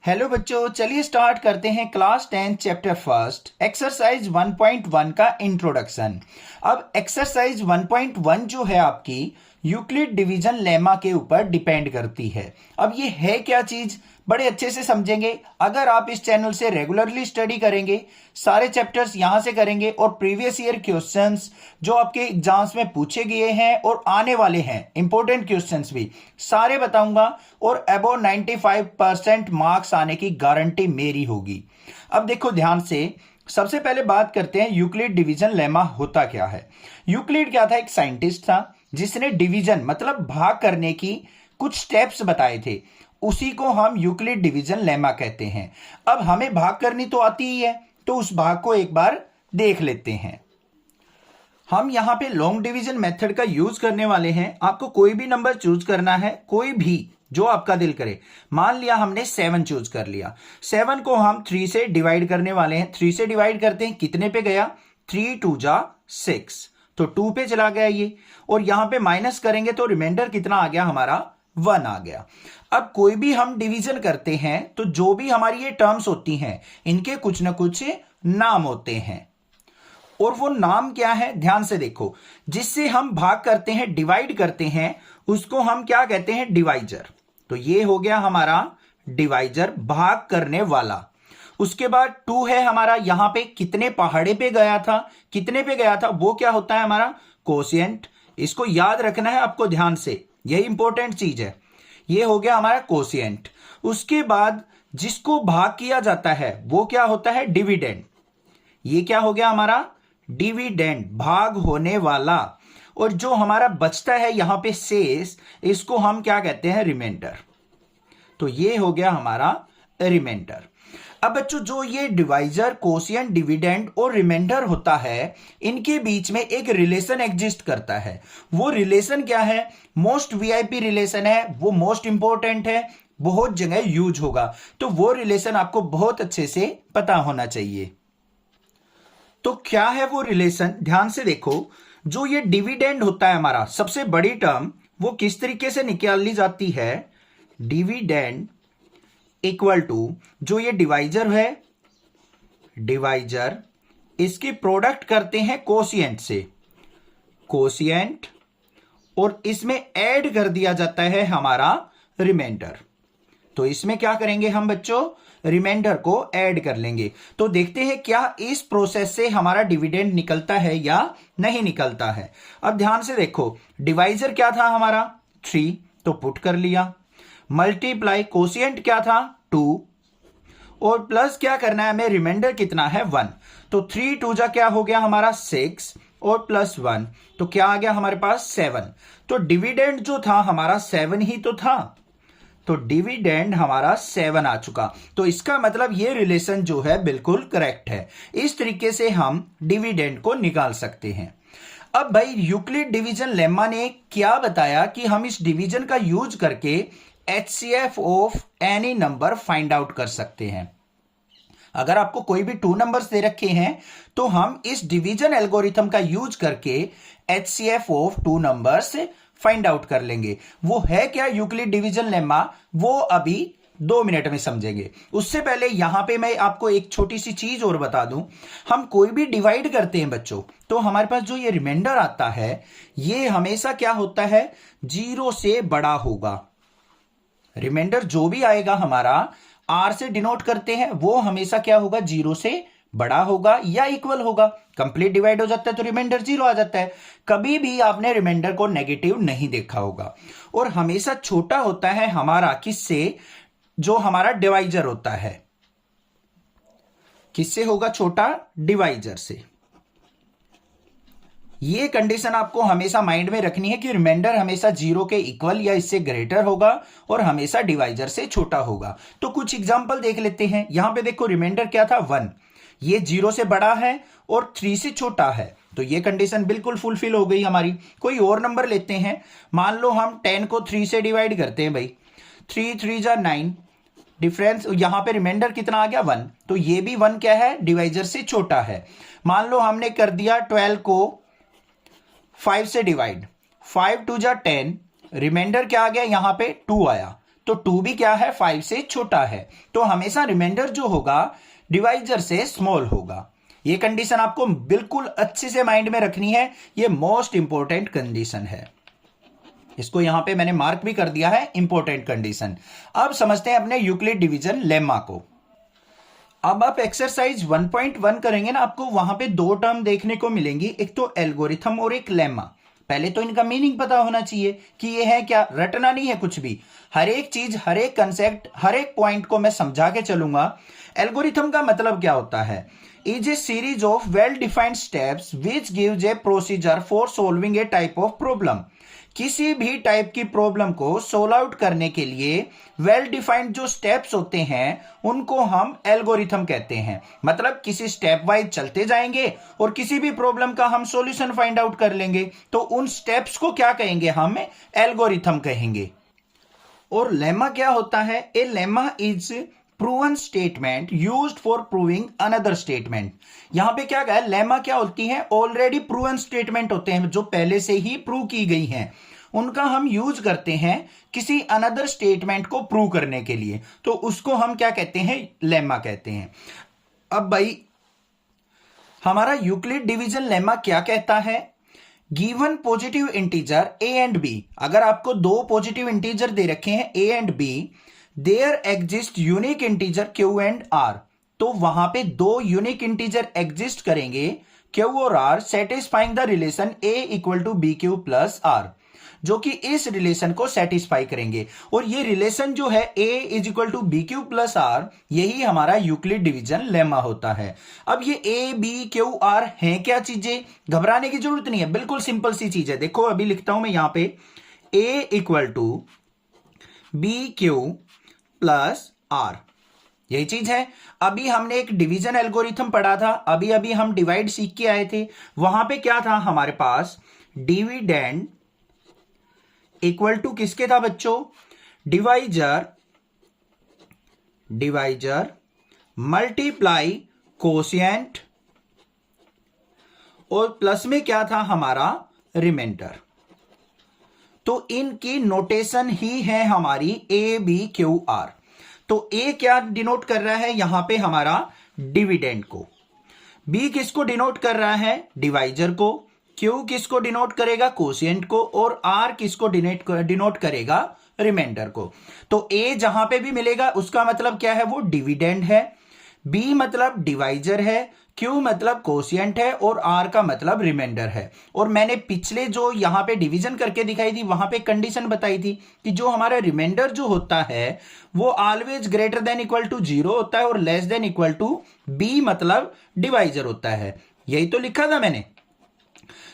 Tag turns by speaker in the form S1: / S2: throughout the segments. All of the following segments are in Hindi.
S1: हेलो बच्चों, चलिए स्टार्ट करते हैं क्लास 10 चैप्टर फर्स्ट एक्सरसाइज 1.1 का इंट्रोडक्शन। अब एक्सरसाइज 1.1 जो है आपकी यूक्लिड डिवीजन लेमा के ऊपर डिपेंड करती है। अब ये है क्या चीज, बड़े अच्छे से समझेंगे अगर आप इस चैनल से रेगुलरली स्टडी करेंगे। सारे चैप्टर्स यहां से करेंगे और प्रीवियस ईयर क्वेश्चंस जो आपके एग्जाम्स में पूछे गए हैं और आने वाले हैं इंपॉर्टेंट क्वेश्चंस भी सारे बताऊंगा और अबव 95% मार्क्स आने की गारंटी मेरी होगी। अब देखो ध्यान से, सबसे पहले बात करते हैं यूक्लिड डिवीजन लेमा होता क्या है। यूक्लिड क्या था, एक साइंटिस्ट था जिसने डिवीजन मतलब भाग करने की कुछ स्टेप्स बताए थे, उसी को हम यूक्लिड डिवीजन लेमा कहते हैं। अब हमें भाग करनी तो आती ही है, तो उस भाग को एक बार देख लेते हैं। हम यहां पे लॉन्ग डिवीजन मेथड का यूज करने वाले हैं। आपको कोई भी नंबर चूज करना है, कोई भी जो आपका दिल करे। मान लिया हमने 7 चूज कर लिया, 7 को हम 3 से डिवाइड करने वाले हैं। 3 से डिवाइड करते हैं, कितने पे गया, 3 2 जा 6, तो 2 पे चला गया ये। और यहां पे माइनस करेंगे तो रिमाइंडर कितना आ गया हमारा, 1 आ गया। अब कोई भी हम डिवीजन करते हैं तो जो भी हमारी ये टर्म्स होती हैं इनके कुछ ना कुछ नाम होते हैं, और वो नाम क्या है ध्यान से देखो। जिससे हम भाग करते हैं, डिवाइड करते हैं, उसको हम क्या कहते हैं, डिवाइजर। तो ये हो गया हमारा डिवाइजर, भाग करने वाला। उसके बाद 2 है हमारा, यहां पे कितने पहाड़े पे गया था, कितने पे गया था, वो क्या होता है हमारा कोशिएंट। इसको याद रखना है आपको ध्यान से, यही इंपॉर्टेंट चीज है। ये हो गया हमारा कोशिएंट। उसके बाद जिसको भाग किया जाता है वो क्या होता है, डिविडेंड। ये क्या हो गया हमारा डिविडेंड, भाग होने वाला। और जो हमारा बचता है यहां पे शेष, इसको हम क्या कहते हैं, रिमाइंडर। तो ये हो गया हमारा रिमाइंडर। अब बच्चों जो ये डिवाइजर, कोशिएंट, डिविडेंड और रिमाइंडर होता है, इनके बीच में एक रिलेशन एग्जिस्ट करता है। वो रिलेशन क्या है, मोस्ट वीआईपी रिलेशन है, वो मोस्ट इंपॉर्टेंट है, बहुत जगह यूज होगा। तो वो रिलेशन आपको बहुत अच्छे से पता होना चाहिए। तो क्या है वो रिलेशन, ध्यान से देखो। जो ये डिविडेंड होता है हमारा सबसे बड़ी टर्म, वो किस तरीके से निकाल ली जाती है, डिविडेंड इक्वल टू जो ये डिवाइजर है, डिवाइजर इसकी प्रोडक्ट करते हैं कोशिएंट से, कोशिएंट, और इसमें ऐड कर दिया जाता है हमारा रिमाइंडर। तो इसमें क्या करेंगे हम बच्चों, रिमाइंडर को ऐड कर लेंगे। तो देखते हैं क्या इस प्रोसेस से हमारा डिविडेंड निकलता है या नहीं निकलता है। अब ध्यान से देखो, डिवाइजर क्या था हमारा 3, तो पुट कर लिया, मल्टीप्लाई कोशिएंट क्या था 2, और प्लस क्या करना है हमें, रिमाइंडर कितना है 1। तो 3 2 जा क्या हो गया हमारा 6, और प्लस 1, तो क्या आ गया हमारे पास 7। तो डिविडेंड जो था हमारा 7 ही तो था, तो डिविडेंड हमारा 7 आ चुका। तो इसका मतलब ये रिलेशन जो है बिल्कुल करेक्ट है। इस तरीके से हम डिविडेंड को निकाल सकते हैं। अब भाई यूक्लिड डिवीजन लेमा ने क्या बताया कि हम इस डिवीजन का यूज करके HCF of any number find out कर सकते हैं। अगर आपको कोई भी 2 नंबर्स दे रखे हैं तो हम इस डिवीजन एल्गोरिथम का यूज करके HCF of 2 numbers find out कर लेंगे। वो है क्या यूक्लिड डिवीजन लेमा, वो अभी 2 मिनट में समझेंगे। उससे पहले यहां पे मैं आपको एक छोटी सी चीज और बता दूं। हम कोई भी डिवाइड करते हैं बच्चों, तो हमारे पास जो ये रिमाइंडर आता है ये हमेशा क्या होता है, 0 से बड़ा होगा। रिमाइंडर जो भी आएगा हमारा आर से डिनोट करते हैं, वो हमेशा क्या होगा, 0 से बड़ा होगा या इक्वल होगा। कंप्लीट डिवाइड हो जाता है तो रिमाइंडर 0 आ जाता है। कभी भी आपने रिमाइंडर को नेगेटिव नहीं देखा होगा। और हमेशा छोटा होता है हमारा किससे, जो हमारा डिवाइजर होता है, किससे होगा, छोटा, डिवाइजर से। ये कंडीशन आपको हमेशा माइंड में रखनी है कि रिमाइंडर हमेशा 0 के इक्वल या इससे ग्रेटर होगा और हमेशा डिवाइजर से छोटा होगा। तो कुछ एग्जांपल देख लेते हैं। यहां पे देखो रिमाइंडर क्या था 1, ये 0 से बड़ा है और 3 से छोटा है, तो ये कंडीशन बिल्कुल फुलफिल हो गई हमारी। कोई और नंबर लेते हैं, मान लो हम 10 को 3 से डिवाइड करते हैं भाई, 3 3 जा 9, डिफरेंस यहां पे रिमाइंडर कितना आ गया 1, तो ये भी 1 क्या है, डिवाइजर से छोटा है। मान लो हमने कर दिया 12 को 5 से डिवाइड, 5 2 जा 10, रिमाइंडर क्या आ गया, यहां पे 2 आया, तो 2 भी क्या है, 5 से छोटा है, तो हमेशा रिमाइंडर जो होगा डिवाइजर से स्मॉल होगा। ये कंडीशन आपको बिल्कुल अच्छे से माइंड में रखनी है, ये मोस्ट इंपॉर्टेंट कंडीशन है। इसको यहां पे मैंने मार्क भी कर दिया है, इंपॉर्टेंट कंडीशन। अब समझते हैं अपने यूक्लिड डिवीजन लेमा को। अब आप एक्सरसाइज 1.1 करेंगे ना, आपको वहां पे दो टर्म देखने को मिलेंगी, एक तो एल्गोरिथम और एक लेमा। पहले तो इनका मीनिंग पता होना चाहिए कि ये है क्या, रटना नहीं है कुछ भी, हर एक चीज, हर एक कंसेप्ट, हर एक पॉइंट को मैं समझा के चलूंगा। एल्गोरिथम का मतलब क्या होता है, is a series of well defined steps which gives A procedure for solving A type of problem. किसी भी टाइप की प्रॉब्लम को सोल्व आउट करने के लिए वेल डिफाइंड जो स्टेप्स होते हैं उनको हम एल्गोरिथम कहते हैं। मतलब किसी स्टेप वाइज चलते जाएंगे और किसी भी प्रॉब्लम का हम सॉल्यूशन फाइंड आउट कर लेंगे, तो उन स्टेप्स को क्या कहेंगे, हम एल्गोरिथम कहेंगे। और लेमा क्या होता है, a lemma is proven statement used for proving another statement. यहां पे क्या कहा, लेमा क्या होती है, ऑलरेडी प्रूवन स्टेटमेंट होते हैं जो पहले से ही प्रूव की गई हैं, उनका हम यूज करते हैं किसी अनदर स्टेटमेंट को प्रूव करने के लिए, तो उसको हम क्या कहते हैं, लेमा कहते हैं। अब भाई हमारा यूक्लिड डिवीजन लेमा क्या कहता है, given positive integer A and B, अगर आपको दो पॉजिटिव इंटीजर दे रखे हैं A and B, there exist unique integer Q and R, तो वहां पे दो यूनिक इंटीजर एग्जिस्ट करेंगे क्यू और R, satisfying the relation A equal to B Q plus R, जो कि इस रिलेशन को सेटिस्फाई करेंगे। और ये रिलेशन जो है a is equal to B Q plus r, यही हमारा यूक्लिड डिवीजन लेमा होता है। अब ये ए बी क्यू आर है क्या चीजें, घबराने की जरूरत नहीं है, बिल्कुल सिंपल सी चीज है। देखो अभी लिखता हूं मैं यहां पे, a equal to B Q plus r, यही चीज है। अभी हमने एक डिवीजन एल्गोरिथम पढ़ा था, अभी अभी हम डिवाइड सीख के आए थे, वहां पे क्या था हमारे पास, डिविडेंड इक्वल टू किसके था बच्चों, डिवाइजर मल्टीप्लाई कोशिएंट, और प्लस में क्या था हमारा, रिमाइंडर। तो इनकी नोटेशन ही है हमारी ए बी क्यू आर। तो ए क्या डिनोट कर रहा है यहां पे, हमारा डिविडेंड को, बी किसको डिनोट कर रहा है, डिवाइजर को, क्यू किसको डिनोट करेगा, कोशिएंट को, और आर किसको डिनोट करेगा, रिमाइंडर को। तो ए जहां पे भी मिलेगा उसका मतलब क्या है, वो डिविडेंड है, बी मतलब डिवाइजर है, क्यू मतलब कोशिएंट है, और आर का मतलब रिमाइंडर है। और मैंने पिछले जो यहां पे डिवीजन करके दिखाई थी वहां पे कंडीशन बताई थी कि जो हमारा रिमाइंडर जो होता है वो always greater than equal to 0 होता है और less than equal to B मतलब डिवाइजर होता है, यही तो लिखा था मैंने।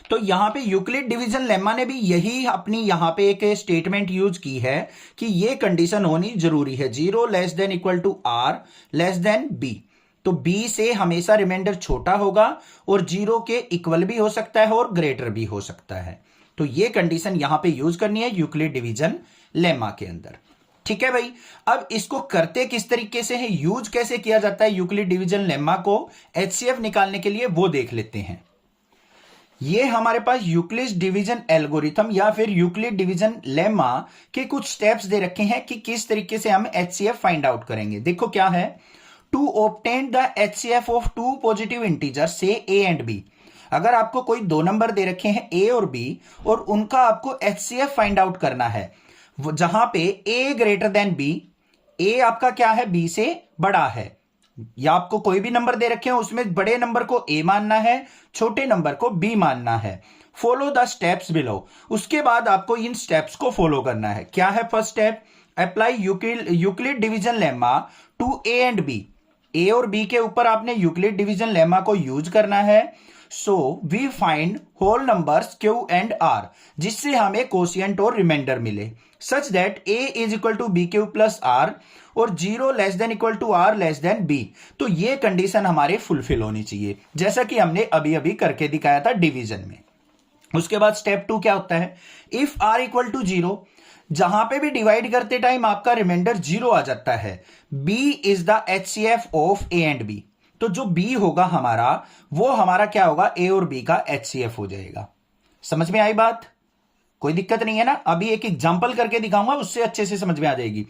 S1: तो यहां पे यूक्लिड डिवीजन लेमा ने भी यही अपनी यहां पे एक स्टेटमेंट यूज की है कि ये कंडीशन होनी जरूरी है, 0 less than equal to are less than B. तो बी से हमेशा रिमाइंडर छोटा होगा और 0 के इक्वल भी हो सकता है और ग्रेटर भी हो सकता है। तो ये कंडीशन यहां पे यूज करनी है यूक्लिड डिवीजन लेमा के अंदर। ठीक है भाई, अब इसको करते किस तरीके से है, यूज कैसे किया जाता है यूक्लिड डिवीजन लेमा को एचसीएफ निकालने के लिए, वो देख लेते हैं। ये हमारे पास यूक्लिड डिवीजन एल्गोरिथम या फिर यूक्लिड डिवीजन लेमा के कुछ स्टेप्स दे रखे हैं कि किस तरीके से हम एचसीएफ फाइंड आउट करेंगे। देखो क्या है, to obtain the HCF of two positive integer से ए एंड बी। अगर आपको कोई दो नंबर दे रखे हैं ए और बी और उनका आपको एचसीएफ फाइंड आउट करना है, जहां पे ए ग्रेटर देन बी, ए आपका क्या है, बी से बड़ा है, या आपको कोई भी नंबर दे रखे हैं उसमें बड़े नंबर को ए मानना है, छोटे नंबर को बी मानना है। फॉलो द स्टेप्स बिलो, उसके बाद आपको इन स्टेप्स को फॉलो करना है। क्या है first step, apply Euclid division lemma to a and b. A और बी के ऊपर आपने यूक्लिड डिवीजन लेमा को यूज करना है। So we find whole numbers q and r, जिससे हमें कोशिएंट और रिमाइंडर मिले, such that a is equal to B Q plus are और 0 less than equal to are less than B. तो ये कंडीशन हमारे फुलफिल होनी चाहिए, जैसा कि हमने अभी अभी करके दिखाया था डिवीजन में। उसके बाद स्टेप 2 क्या होता है, इफ आर इक्वल टू 0, जहां पे भी डिवाइड करते टाइम आपका रिमाइंडर 0 आ जाता है, B is the HCF of A and B. तो जो बी होगा हमारा, वो हमारा क्या होगा, ए और बी का एचसीएफ हो जाएगा। समझ में आई बात, कोई दिक्कत नहीं है ना, अभी एक एग्जाम्पल करके दिखाऊंगा, उससे अच्छे से समझ में आ जाएगी।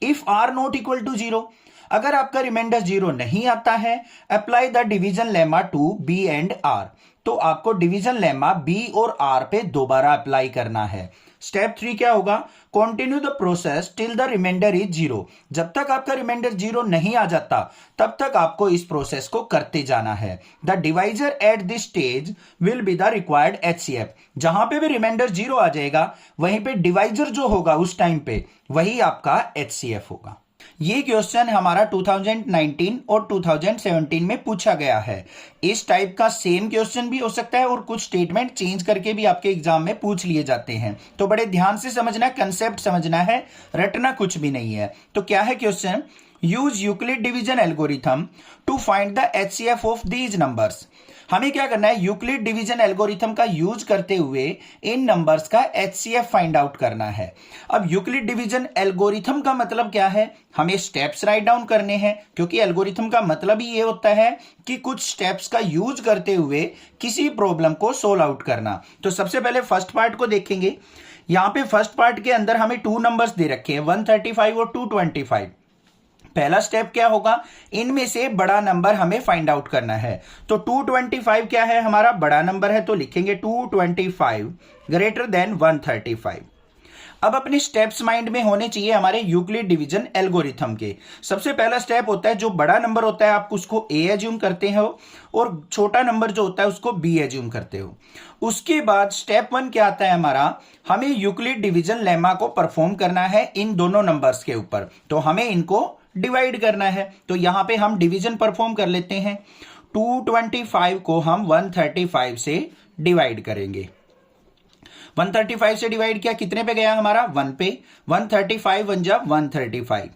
S1: If R not equal to zero, अगर आपका रिमाइंडर जीरो नहीं आता है, apply the division lemma to B and R, तो आपको डिवीजन लेमा बी और आर पे दोबारा अप्लाई करना है। स्टेप 3 क्या होगा, continue the process till the remainder is zero, जब तक आपका रिमाइंडर जीरो नहीं आ जाता तब तक आपको इस प्रोसेस को करते जाना है। The divisor at this stage will be the required HCF, जहां पे भी रिमाइंडर जीरो आ जाएगा वहीं पे डिवाइजर जो होगा उस टाइम पे वही आपका एचसीएफ होगा। ये क्वेश्चन हमारा 2019 और 2017 में पूछा गया है। इस टाइप का सेम क्वेश्चन भी हो सकता है और कुछ स्टेटमेंट चेंज करके भी आपके एग्जाम में पूछ लिए जाते हैं, तो बड़े ध्यान से समझना, कंसेप्ट समझना है, रटना कुछ भी नहीं है। तो क्या है question, use Euclid division algorithm to find the HCF of these numbers. हमें क्या करना है, यूक्लिड डिवीजन एल्गोरिथम का यूज करते हुए इन नंबर्स का एचसीएफ फाइंड आउट करना है। अब यूक्लिड डिवीजन एल्गोरिथम का मतलब क्या है, हमें स्टेप्स राइट डाउन करने हैं, क्योंकि एल्गोरिथम का मतलब ही ये होता है कि कुछ स्टेप्स का यूज करते हुए किसी प्रॉब्लम को सोल्व आउट करना। तो सबसे पहले फर्स्ट पार्ट को देखेंगे। यहां पे फर्स्ट पार्ट के अंदर हमें टू नंबर्स दे रखे हैं, 135 और 225। पहला स्टेप क्या होगा, इनमें से बड़ा नंबर हमें फाइंड आउट करना है। तो 225 क्या है, हमारा बड़ा नंबर है, तो लिखेंगे 225 ग्रेटर देन 135। अब अपने स्टेप्स माइंड में होने चाहिए हमारे यूक्लिड डिवीजन एल्गोरिथम के। सबसे पहला स्टेप होता है, जो बड़ा नंबर होता है आप उसको ए एज्यूम करते हो और छोटा नंबर जो होता है उसको बी एज्यूम करते हो। उसके बाद स्टेप 1 क्या आता है हमारा, हमें यूक्लिड डिवीजन लेमा को परफॉर्म करना है इन दोनों नंबर्स के ऊपर, तो हमें इनको डिवाइड करना है। तो यहां पे हम डिवीजन परफॉर्म कर लेते हैं। 225 को हम 135 से डिवाइड करेंगे। 135 से डिवाइड किया, कितने पे गया हमारा, 1 पे। 135 1 जा 135।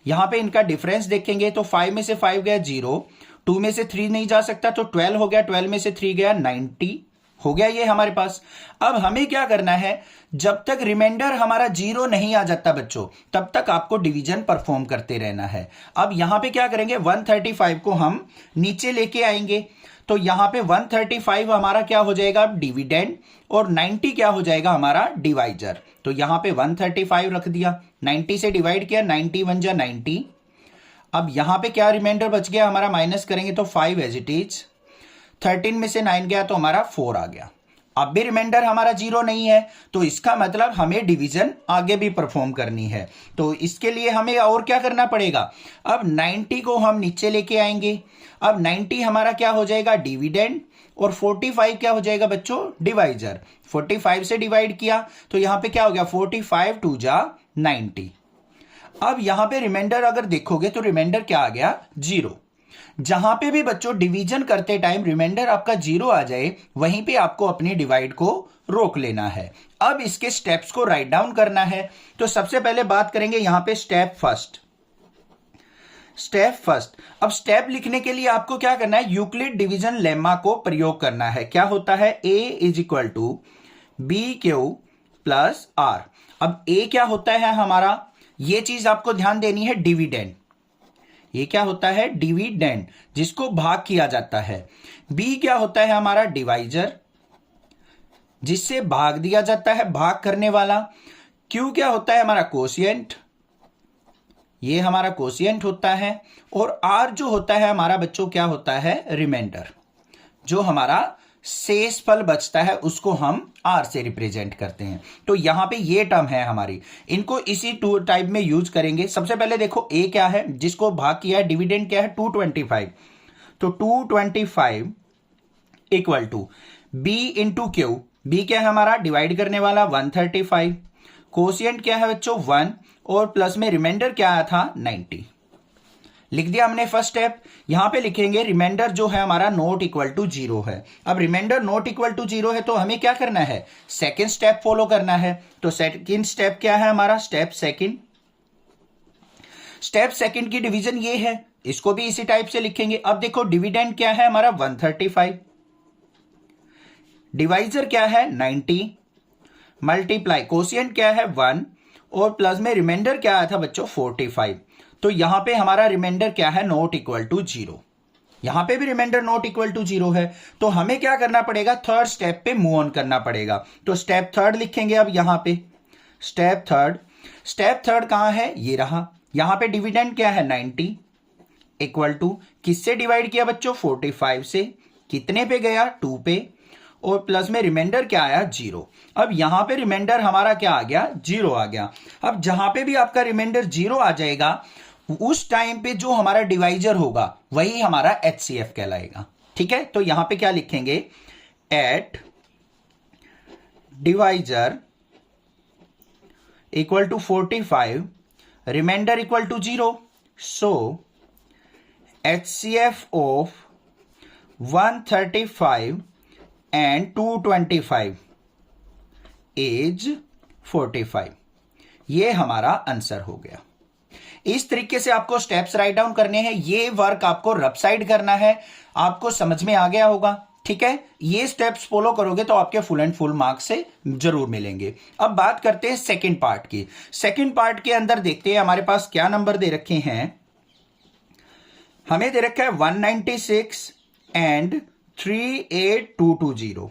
S1: यहां पे इनका डिफरेंस देखेंगे तो 5 में से 5 गया 0, 2 में से 3 नहीं जा सकता तो 12 हो गया, 12 में से 3 गया 90 हो गया ये हमारे पास। अब हमें क्या करना है, जब तक रिमाइंडर हमारा जीरो नहीं आ जाता बच्चों तब तक आपको डिवीजन परफॉर्म करते रहना है। अब यहां पे क्या करेंगे, 135 को हम नीचे लेके आएंगे, तो यहां पे 135 हमारा क्या हो जाएगा, डिविडेंड, और 90 क्या हो जाएगा हमारा डिवाइजर। तो यहां पे 135 रख दिया, 90 से डिवाइड किया, 90 1 जा 90। अब यहां पे क्या रिमाइंडर बच गया हमारा, माइनस करेंगे तो 5 एज इट इज। 13 में से 9 गया तो हमारा 4 आ गया। अब भी रिमाइंडर हमारा जीरो नहीं है, तो इसका मतलब हमें डिवीजन आगे भी परफॉर्म करनी है। तो इसके लिए हमें और क्या करना पड़ेगा, अब 90 को हम नीचे लेके आएंगे। अब 90 हमारा क्या हो जाएगा, डिविडेंड, और 45 क्या हो जाएगा बच्चों, डिवाइजर। 45 से डिवाइड किया तो यहां पे क्या हो गया, 45 2 जा 90। अब यहां पे रिमाइंडर अगर देखोगे तो रिमाइंडर क्या आ गया, जीरो। जहां पे भी बच्चों डिवीजन करते टाइम रिमाइंडर आपका जीरो आ जाए वहीं पे आपको अपनी डिवाइड को रोक लेना है। अब इसके स्टेप्स को राइट डाउन करना है। तो सबसे पहले बात करेंगे यहां पे स्टेप फर्स्ट। अब स्टेप लिखने के लिए आपको क्या करना है, यूक्लिड डिवीजन लेमा को प्रयोग करना है। क्या होता है, a is equal to B Q plus r. अब ए क्या होता है हमारा, ये चीज आपको ध्यान देनी है, डिविडेंड। ये क्या होता है, डिविडेंड, जिसको भाग किया जाता है। बी क्या होता है हमारा, डिवाइजर, जिससे भाग दिया जाता है, भाग करने वाला। क्यू क्या होता है हमारा, कोशिएंट, ये हमारा कोशिएंट होता है। और आर जो होता है हमारा बच्चों क्या होता है, रिमाइंडर, जो हमारा शेष फल बचता है उसको हम आर से रिप्रेजेंट करते हैं। तो यहां पे ये टर्म है हमारी, इनको इसी टू टाइप में यूज करेंगे। सबसे पहले देखो ए क्या है, जिसको भाग किया है, डिविडेंड क्या है 225, तो 225 equal to B into Q. B क्या है हमारा, डिवाइड करने वाला 135, कोशिएंट क्या है बच्चों 1, और प्लस में रिमाइंडर क्या आया था 90। लिख दिया हमने फर्स्ट स्टेप। यहां पे लिखेंगे रिमाइंडर जो है हमारा नॉट इक्वल टू जीरो है। अब remainder not equal to zero है तो हमें क्या करना है, सेकंड स्टेप फॉलो करना है। तो सेकंड स्टेप क्या है हमारा, स्टेप सेकंड की डिवीजन ये है, इसको भी इसी टाइप से लिखेंगे। अब देखो डिविडेंड क्या है हमारा 135, डिवाइजर क्या है 90, मल्टीप्लाई कोशिएंट क्या है 1, और प्लस में रिमाइंडर क्या आया था बच्चों 45। तो यहां पे हमारा रिमाइंडर क्या है, नॉट इक्वल टू जीरो। यहां पे भी रिमाइंडर नॉट इक्वल टू 0 है। तो हमें क्या करना पड़ेगा, थर्ड स्टेप पे मूव ऑन करना पड़ेगा। तो स्टेप थर्ड लिखेंगे अब यहां पे, स्टेप थर्ड कहां है, ये रहा। यहां पे डिविडेंड क्या है 90 इक्वल टू, किससे डिवाइड किया बच्चों, 45 से। कितने पे गया, 2 पे, और प्लस में रिमाइंडर क्या आया, 0। अब यहां पे रिमाइंडर हमारा क्या आ गया, 0 आ गया। अब जहां पे भी आपका रिमाइंडर 0 आ जाएगा, उस टाइम पे जो हमारा डिवाइजर होगा वही हमारा HCF कहलाएगा। ठीक है, तो यहां पे क्या लिखेंगे, at divisor equal to 45, remainder equal to 0, so HCF of 135 and 225 is 45। ये हमारा आंसर हो गया। इस तरीके से आपको स्टेप्स राइट डाउन करने हैं। ये वर्क आपको रफ साइड करना है। आपको समझ में आ गया होगा, ठीक है। ये स्टेप्स फॉलो करोगे तो आपके फुल एंड फुल मार्क्स से जरूर मिलेंगे। अब बात करते हैं सेकंड पार्ट की। सेकंड पार्ट के अंदर देखते हैं हमारे पास क्या नंबर दे रखे हैं। हमें दे रखा है 196 एंड 38220।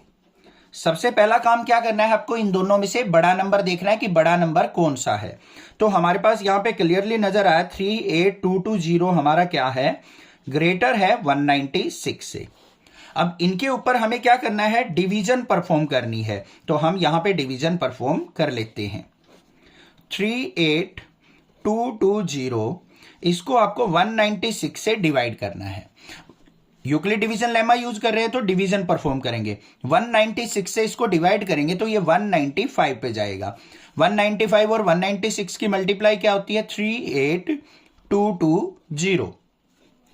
S1: सबसे पहला काम क्या करना है, आपको इन दोनों में से बड़ा नंबर देखना है कि बड़ा नंबर कौन सा है। तो हमारे पास यहां पे क्लियरली नजर आया 38220 हमारा क्या है, ग्रेटर है 196 से। अब इनके ऊपर हमें क्या करना है, डिवीजन परफॉर्म करनी है। तो हम यहां पे डिवीजन परफॉर्म कर लेते हैं। 38220 इसको आपको 196 से डिवाइड करना है। यूक्लिड डिवीजन लेमा यूज कर रहे हैं तो डिवीजन परफॉर्म करेंगे। 196 से इसको डिवाइड करेंगे तो ये 195 पे जाएगा। 195 और 196 की मल्टीप्लाई क्या होती है, 38220।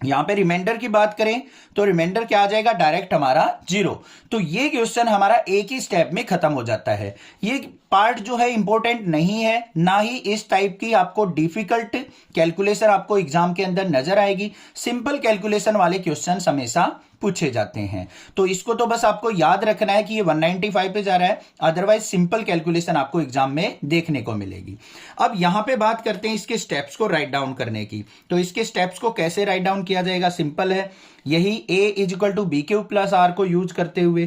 S1: यहां पे रिमाइंडर की बात करें तो रिमाइंडर क्या आ जाएगा, डायरेक्ट हमारा 0। तो ये क्वेश्चन हमारा एक ही स्टेप में खत्म हो जाता है। ये पार्ट जो है इंपॉर्टेंट नहीं है, ना ही इस टाइप की आपको डिफिकल्ट कैलकुलेशन आपको एग्जाम के अंदर नजर आएगी। सिंपल कैलकुलेशन वाले क्वेश्चन हमेशा पूछे जाते हैं। तो इसको तो बस आपको याद रखना है कि ये 195 पे जा रहा है, अदरवाइज सिंपल कैलकुलेशन आपको एग्जाम में देखने को मिलेगी। अब यहां पे बात करते हैं इसके स्टेप्स को राइट डाउन करने की। तो इसके स्टेप्स को कैसे राइट डाउन किया जाएगा, सिंपल है, यही a is equal to B cube plus R को यूज करते हुए।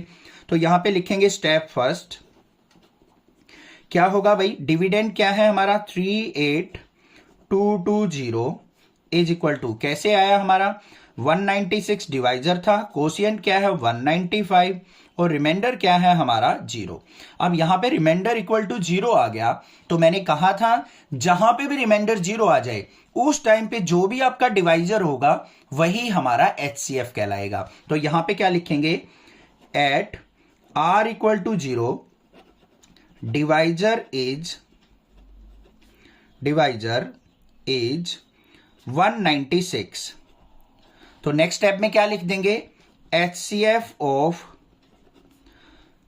S1: तो यहां पे लिखेंगे स्टेप फर्स्ट, क्या होगा भाई, डिविडेंड क्या है हमारा 38220 इज इक्वल टू, कैसे आया हमारा 196 डिवाइजर था, कोशिएंट क्या है 195 और रिमाइंडर क्या है हमारा 0। अब यहां पे रिमाइंडर इक्वल टू 0 आ गया। तो मैंने कहा था जहां पे भी रिमाइंडर 0 आ जाए उस टाइम पे जो भी आपका डिवाइजर होगा वही हमारा HCF कहलाएगा। तो यहां पे क्या लिखेंगे, at R equal to 0 divisor is 196। तो नेक्स्ट स्टेप में क्या लिख देंगे, HCF ऑफ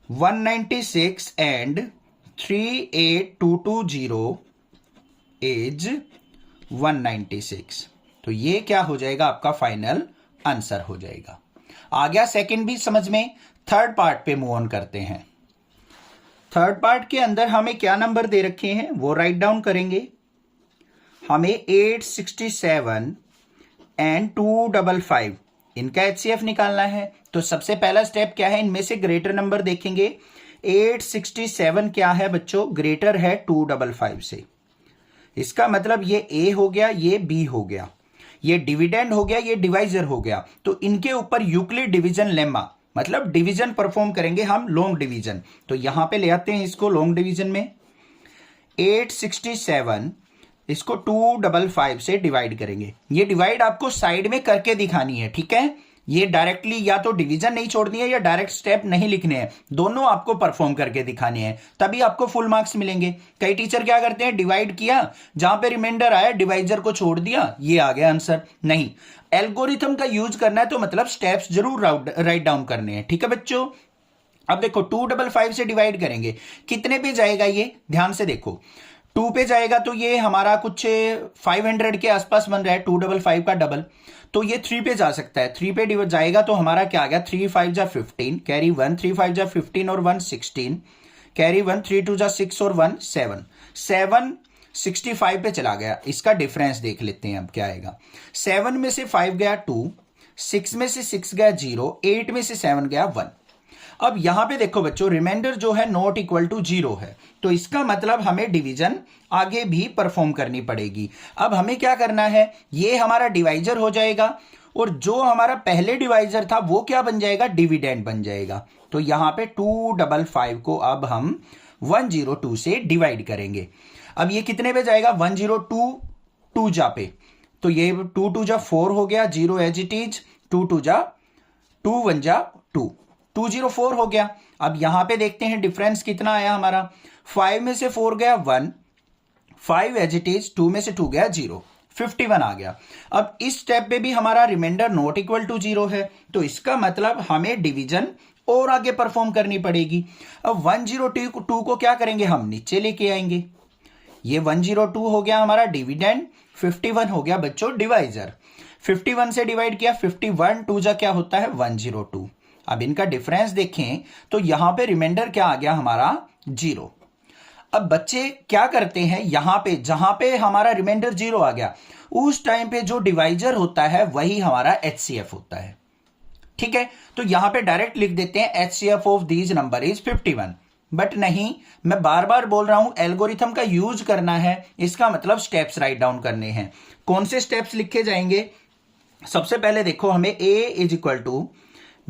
S1: 196 एंड 38220 इज 196। तो ये क्या हो जाएगा, आपका फाइनल आंसर हो जाएगा। आ गया सेकंड भी समझ में। थर्ड पार्ट पे मूव ऑन करते हैं। थर्ड पार्ट के अंदर हमें क्या नंबर दे रखे हैं वो राइट डाउन करेंगे। हमें 867 एंड 255 इनका HCF निकालना है। तो सबसे पहला स्टेप क्या है, इनमें से ग्रेटर नंबर देखेंगे। 867 क्या है बच्चों, ग्रेटर है 255 से। इसका मतलब ये A हो गया, ये B हो गया, ये डिविडेंड हो गया, ये डिवाइजर हो गया। तो इनके ऊपर यूक्लिड डिवीजन लेमा मतलब डिवीजन परफॉर्म करेंगे हम, लॉन्ग डिवीजन। तो यहां पे ले आते हैं इसको लॉन्ग डिवीजन में। 867 इसको 255 से डिवाइड करेंगे। ये डिवाइड आपको साइड में करके दिखानी है, ठीक है। ये डायरेक्टली या तो डिवीजन नहीं छोड़नी है या डायरेक्ट स्टेप नहीं लिखने हैं, दोनों आपको परफॉर्म करके दिखाने हैं, तभी आपको फुल मार्क्स मिलेंगे। कई टीचर क्या करते हैं, डिवाइड किया, जहां पे रिमाइंडर आया डिवाइजर को छोड़ दिया, ये आ गया आंसर। नहीं, एल्गोरिथम का यूज करना है तो मतलब स्टेप्स जरूर राइट डाउन करने हैं, ठीक है बच्चों। अब देखो 255 से डिवाइड करेंगे, कितने पे जाएगा ये, ध्यान से देखो। 2 पे जाएगा तो ये हमारा कुछ 500 के आसपास बन रहा है, 255 का डबल। तो ये 3 पे जा सकता है, 3 पे जाएगा तो हमारा क्या आ गया, 3 5 जा 15, कैरी 1, 3 5 जा 15 और 1 16, कैरी 1, 3 2 जा 6 और 1 7, 7 65 पे चला गया। इसका डिफरेंस देख लेते हैं अब क्या आएगा। 7 में से 5 गया 2, 6 में से 6 गया 0, 8 में से 7 गया 1। अब यहां पे देखो बच्चों, रिमाइंडर जो है नॉट इक्वल टू 0 है, तो इसका मतलब हमें डिवीजन आगे भी परफॉर्म करनी पड़ेगी। अब हमें क्या करना है, ये हमारा डिवाइजर हो जाएगा और जो हमारा पहले डिवाइजर था वो क्या बन जाएगा, डिविडेंड बन जाएगा। तो यहां पे 255 को अब हम 102 से डिवाइड करेंगे। अब ये कितने पे जाएगा, 102 2 जा पे, तो ये 2 2 जा 4 हो गया, 0 एज इट इज, 2 2 जा 2 1 जा 2, 204 हो गया। अब यहां पे देखते हैं डिफरेंस कितना आया हमारा, 5 में से 4 गया 1, 5 एज इट इज, 2 में से 2 गया 0, 51 आ गया। अब इस स्टेप पे भी हमारा रिमाइंडर नॉट इक्वल टू 0 है, तो इसका मतलब हमें डिवीजन और आगे परफॉर्म करनी पड़ेगी। अब 102 को क्या करेंगे, हम नीचे लेके आएंगे। ये 102 हो गया हमारा डिविडेंड, 51 हो गया बच्चों डिवाइजर। 51 से डिवाइड किया, 51 2 जा क्या होता है 102। अब इनका डिफरेंस देखें तो यहां पे रिमाइंडर क्या आ गया हमारा 0। अब बच्चे क्या करते हैं, यहां पे जहां पे हमारा रिमाइंडर 0 आ गया उस टाइम पे जो डिवाइजर होता है वही हमारा HCF होता है। ठीक है, तो यहां पे डायरेक्ट लिख देते हैं HCF of these number is 51। But नहीं, मैं बार बार बोल रहा हूं एल्गोरिथम का यूज करना है, इसका मतलब स्टेप्स राइट डाउन करने हैं। कौन से स्टेप्स लिखे जाएंगे, सबसे पहले देखो हमें A is equal to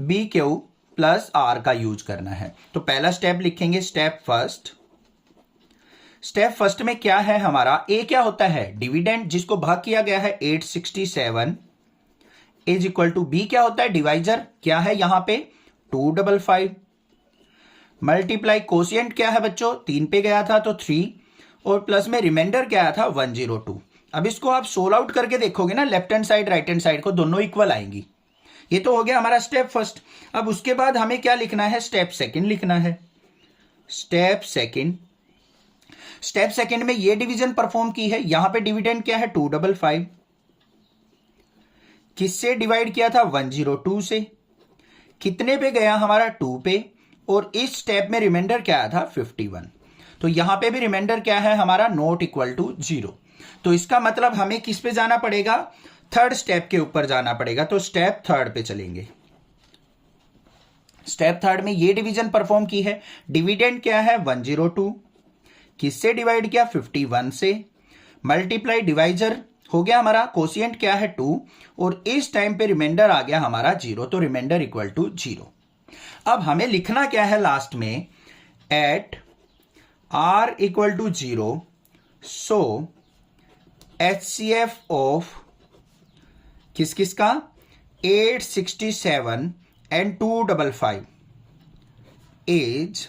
S1: BQ plus R का यूज करना है। तो पहला स्टेप लिखेंगे स्टेप फर्स्ट। स्टेप फर्स्ट में क्या है हमारा, A क्या होता है डिविडेंड जिसको भाग किया गया है 867 इज इक्वल टू B क्या होता है डिवाइजर, क्या है यहां पे 255 मल्टीप्लाई कोशिएंट क्या है बच्चों 3 पे गया था तो 3 और प्लस में रिमाइंडर क्या आया था 102। अब इसको आप सोल्व आउट करके देखोगे ना, left hand side right hand side को दोनों इक्वल आएंगी। ये तो हो गया हमारा स्टेप फर्स्ट। अब उसके बाद हमें क्या लिखना है, स्टेप सेकंड लिखना है। स्टेप सेकंड, स्टेप सेकंड में ये डिवीजन परफॉर्म की है, यहां पे डिविडेंड क्या है 255, किससे डिवाइड किया था 102 से, कितने पे गया हमारा 2 पे, और इस स्टेप में रिमाइंडर क्या आया था 51। तो यहां पे भी रिमाइंडर क्या है हमारा नॉट इक्वल टू 0। तो इसका मतलब हमें किस पे जाना पड़ेगा, थर्ड स्टेप के ऊपर जाना पड़ेगा। तो स्टेप थर्ड पे चलेंगे। स्टेप थर्ड में ये डिवीजन परफॉर्म की है, डिविडेंड क्या है 102, किससे डिवाइड किया 51 से, मल्टीप्लाई डिवाइजर हो गया हमारा, कोशिएंट क्या है 2 और इस टाइम पे रिमाइंडर आ गया हमारा 0, तो रिमाइंडर इक्वल टू 0। अब हमें लिखना क्या है लास्ट में, at R equal to 0 so HCF of किस किस का 867 एंड 255 इज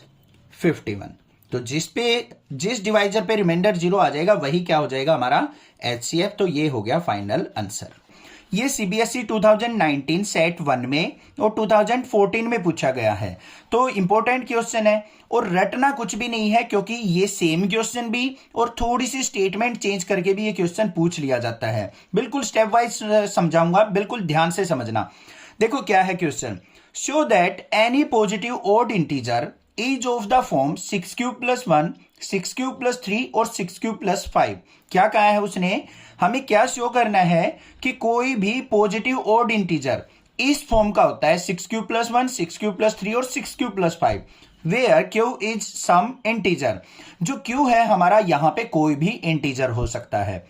S1: 51। तो जिस डिवाइजर पे रिमाइंडर 0 आ जाएगा वही क्या हो जाएगा हमारा HCF। तो ये हो गया फाइनल आंसर। ये CBSE 2019 सेट 1 में और 2014 में पूछा गया है, तो इंपॉर्टेंट क्वेश्चन है और रटना कुछ भी नहीं है, क्योंकि ये सेम क्वेश्चन भी और थोड़ी सी स्टेटमेंट चेंज करके भी ये क्वेश्चन पूछ लिया जाता है। बिल्कुल स्टेप वाइज समझाऊंगा, बिल्कुल ध्यान से समझना। देखो क्या है question, show that any positive odd integer is of the form 6 cube plus 1, 6 cube plus 3 और 6 क्यूब प्लस 5। क्या कहा है उसने, हमें क्या शो करना है कि कोई भी पॉजिटिव ऑड इंटीजर इस फॉर्म का होता है 6 क्यूब प्लस 1, 6 क्यूब प्लस 3 और 6 cube plus 5, where Q is some integer. जो क्यू है हमारा यहां पे कोई भी इंटीजर हो सकता है।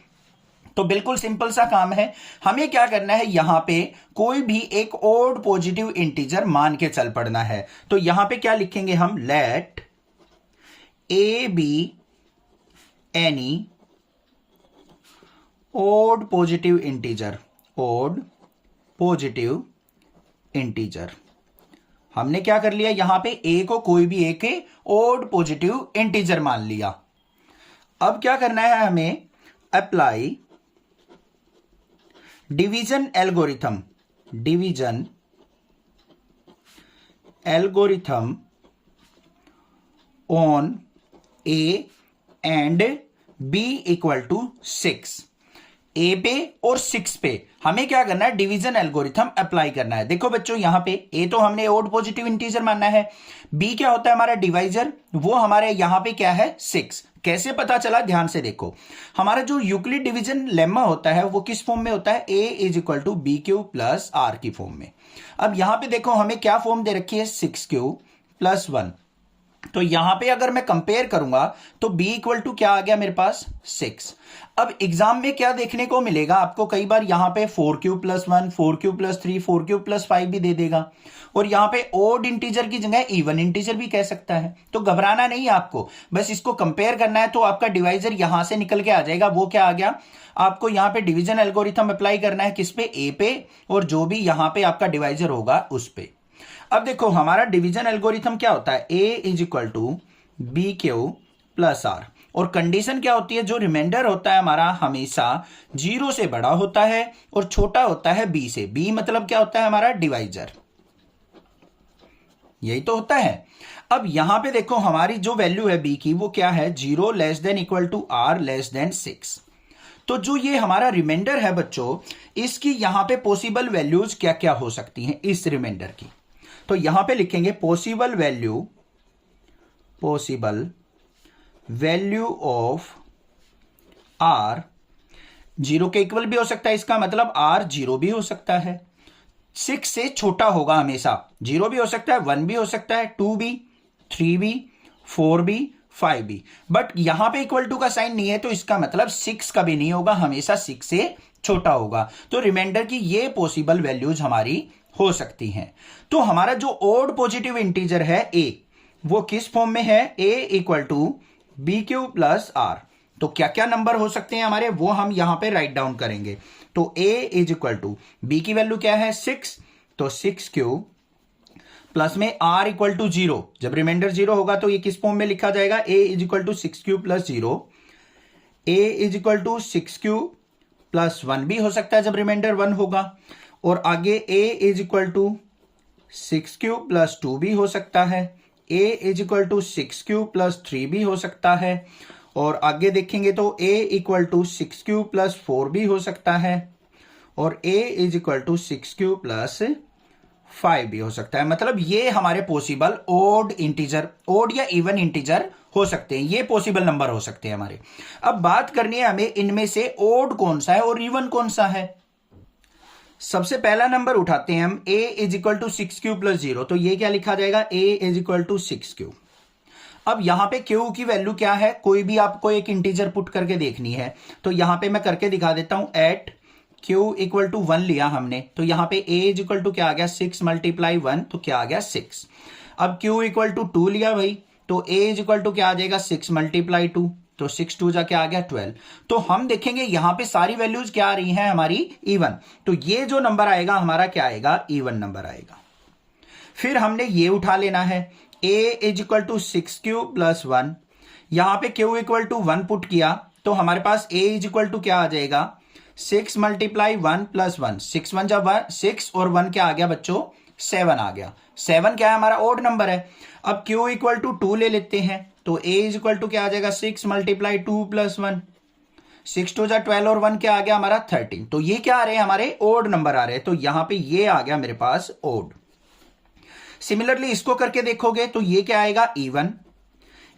S1: तो बिल्कुल सिंपल सा काम है, हमें क्या करना है, यहां पे कोई भी एक ऑड पॉजिटिव इंटीजर मान के चल पड़ना है। तो यहां पे क्या लिखेंगे हम, let A be any odd positive integer, odd positive integer. हमने क्या कर लिया, यहां पे a को कोई भी एक odd पॉजिटिव इंटीजर मान लिया। अब क्या करना है हमें, apply division algorithm, division algorithm on a and b equal to 6। A पे और 6 पे हमें क्या करना है, डिवीजन एल्गोरिथम अप्लाई करना है। देखो बच्चों यहां पे ए तो हमने ऑड पॉजिटिव इंटीजर मानना है, बी क्या होता है हमारा डिवाइजर, वो हमारे यहां पे क्या है 6। कैसे पता चला, ध्यान से देखो। हमारा जो यूक्लिड डिवीजन लेमा होता है वो किस फॉर्म में होता है, a is equal to B Q plus R की फॉर्म में। अब यहां पे देखो हमें क्या फॉर्म दे रखी है, 6q प्लस 1। तो यहां पे अगर मैं कंपेयर करूंगा तो b इक्वल टू क्या आ गया मेरे पास, 6। अब एग्जाम में क्या देखने को मिलेगा आपको, कई बार यहां पे 4q plus 1, 4q plus 3, 4q plus 5 भी दे देगा, और यहां पे ओड इंटीजर की जगह इवन इंटीजर भी कह सकता है। तो घबराना नहीं है आपको, बस इसको कंपेयर करना है। तो आपका डिवाइजर यहां से निकल के आ जाएगा, वो क्या आ गया, आपको यहां पे डिवीजन एल्गोरिथम अप्लाई करना है किस पे, a पे, और जो भी यहां पे आपका डिवाइजर होगा उस पे। अब देखो हमारा डिवीजन एल्गोरिथम क्या होता है, a is equal to B Q plus are, और कंडीशन क्या होती है, जो रिमाइंडर होता है हमारा हमेशा 0 से बड़ा होता है और छोटा होता है b से। b मतलब क्या होता है, हमारा डिवाइजर, यही तो होता है। अब यहां पे देखो हमारी जो वैल्यू है b की वो क्या है, 0 less than equal to r less than 6। तो जो ये हमारा रिमाइंडर है बच्चों, इसकी यहां पे पॉसिबल वैल्यूज क्या क्या हो सकती हैं इस रिमाइंडर की। तो यहां पे लिखेंगे पॉसिबल वैल्यू ऑफ r, 0 के इक्वल भी हो सकता है, इसका मतलब r 0 भी हो सकता है, 6 से छोटा होगा हमेशा, 0 भी हो सकता है, 1 भी हो सकता है, 2 भी, 3 भी, 4 भी, 5 भी। बट यहां पे इक्वल टू का साइन नहीं है, तो इसका मतलब 6 कभी नहीं होगा, हमेशा 6 से छोटा होगा। तो रिमाइंडर की ये पॉसिबल वैल्यूज हमारी हो सकती हैं। तो हमारा जो ओड पॉजिटिव इंटीजर है a, वो किस फॉर्म में है, a equal to B Q plus are. तो क्या क्या नंबर हो सकते हैं हमारे, वो हम यहां पे राइट डाउन करेंगे। तो a is equal to b की वैल्यू क्या है, 6, तो 6q प्लस में r इक्वल टू 0। जब रिमाइंडर 0 होगा तो ये किस फॉर्म में लिखा जाएगा, a is equal to 6q plus 0, a is equal to 6q plus 1 भी हो सकता है जब रिमाइंडर 1 होगा, और आगे a is equal to 6q plus 2 भी हो सकता है, a is equal to 6q plus 3 भी हो सकता है, और आगे देखेंगे तो a equal to 6q plus 4 भी हो सकता है, और a is equal to 6q plus 5 भी हो सकता है। मतलब ये हमारे पॉसिबल ओड इंटीजर, ओड या इवन इंटीजर हो सकते हैं, ये पॉसिबल नंबर हो सकते हैं हमारे। अब बात करनी है हमें इनमें से ओड कौन सा है और इवन कौन सा है। सबसे पहला नंबर उठाते हैं हम, a is equal to 6q plus 0। तो ये क्या लिखा जाएगा, a is equal to 6q। अब यहां पे q की वैल्यू क्या है, कोई भी आपको एक इंटीजर पुट करके देखनी है, तो यहां पे मैं करके दिखा देता हूं। एट q इक्वल टू 1 लिया हमने, तो यहां पे a इज इक्वल टू क्या आ गया, 6 मल्टीप्लाई 1, तो क्या आ गया 6। अब q इक्वल टू 2 लिया भाई, तो a इज इक्वल टू क्या आ जाएगा, 6 मल्टीप्लाई 2, तो 6 2 जा क्या आ गया 12। तो हम देखेंगे यहां पे सारी वैल्यूज क्या आ रही हैं हमारी, इवन। तो ये जो नंबर आएगा हमारा क्या आएगा, इवन नंबर आएगा। फिर हमने ये उठा लेना है, a is equal to 6q plus 1, यहां पे q इक्वल टू 1 पुट किया, तो हमारे पास a इज इक्वल टू क्या आ जाएगा, 6 मल्टीप्लाई 1 प्लस 1, 6 1 जा 6, और 1 क्या आ गया बच्चों, 7 आ गया। 7 क्या है, हमारा ओड नंबर है। अब q इक्वल टू 2 ले लेते हैं, तो a इज इक्वल टू क्या आ जाएगा, 6 मल्टीप्लाई 2 प्लस 1, 6 2 जा 12, और 1 क्या आ गया हमारा 13। तो ये क्या आ रहे हैं, हमारे ओड नंबर आ रहे हैं। तो यहां पे ये आ गया मेरे पास ओड। सिमिलरली इसको करके देखोगे तो ये क्या आएगा, इवन।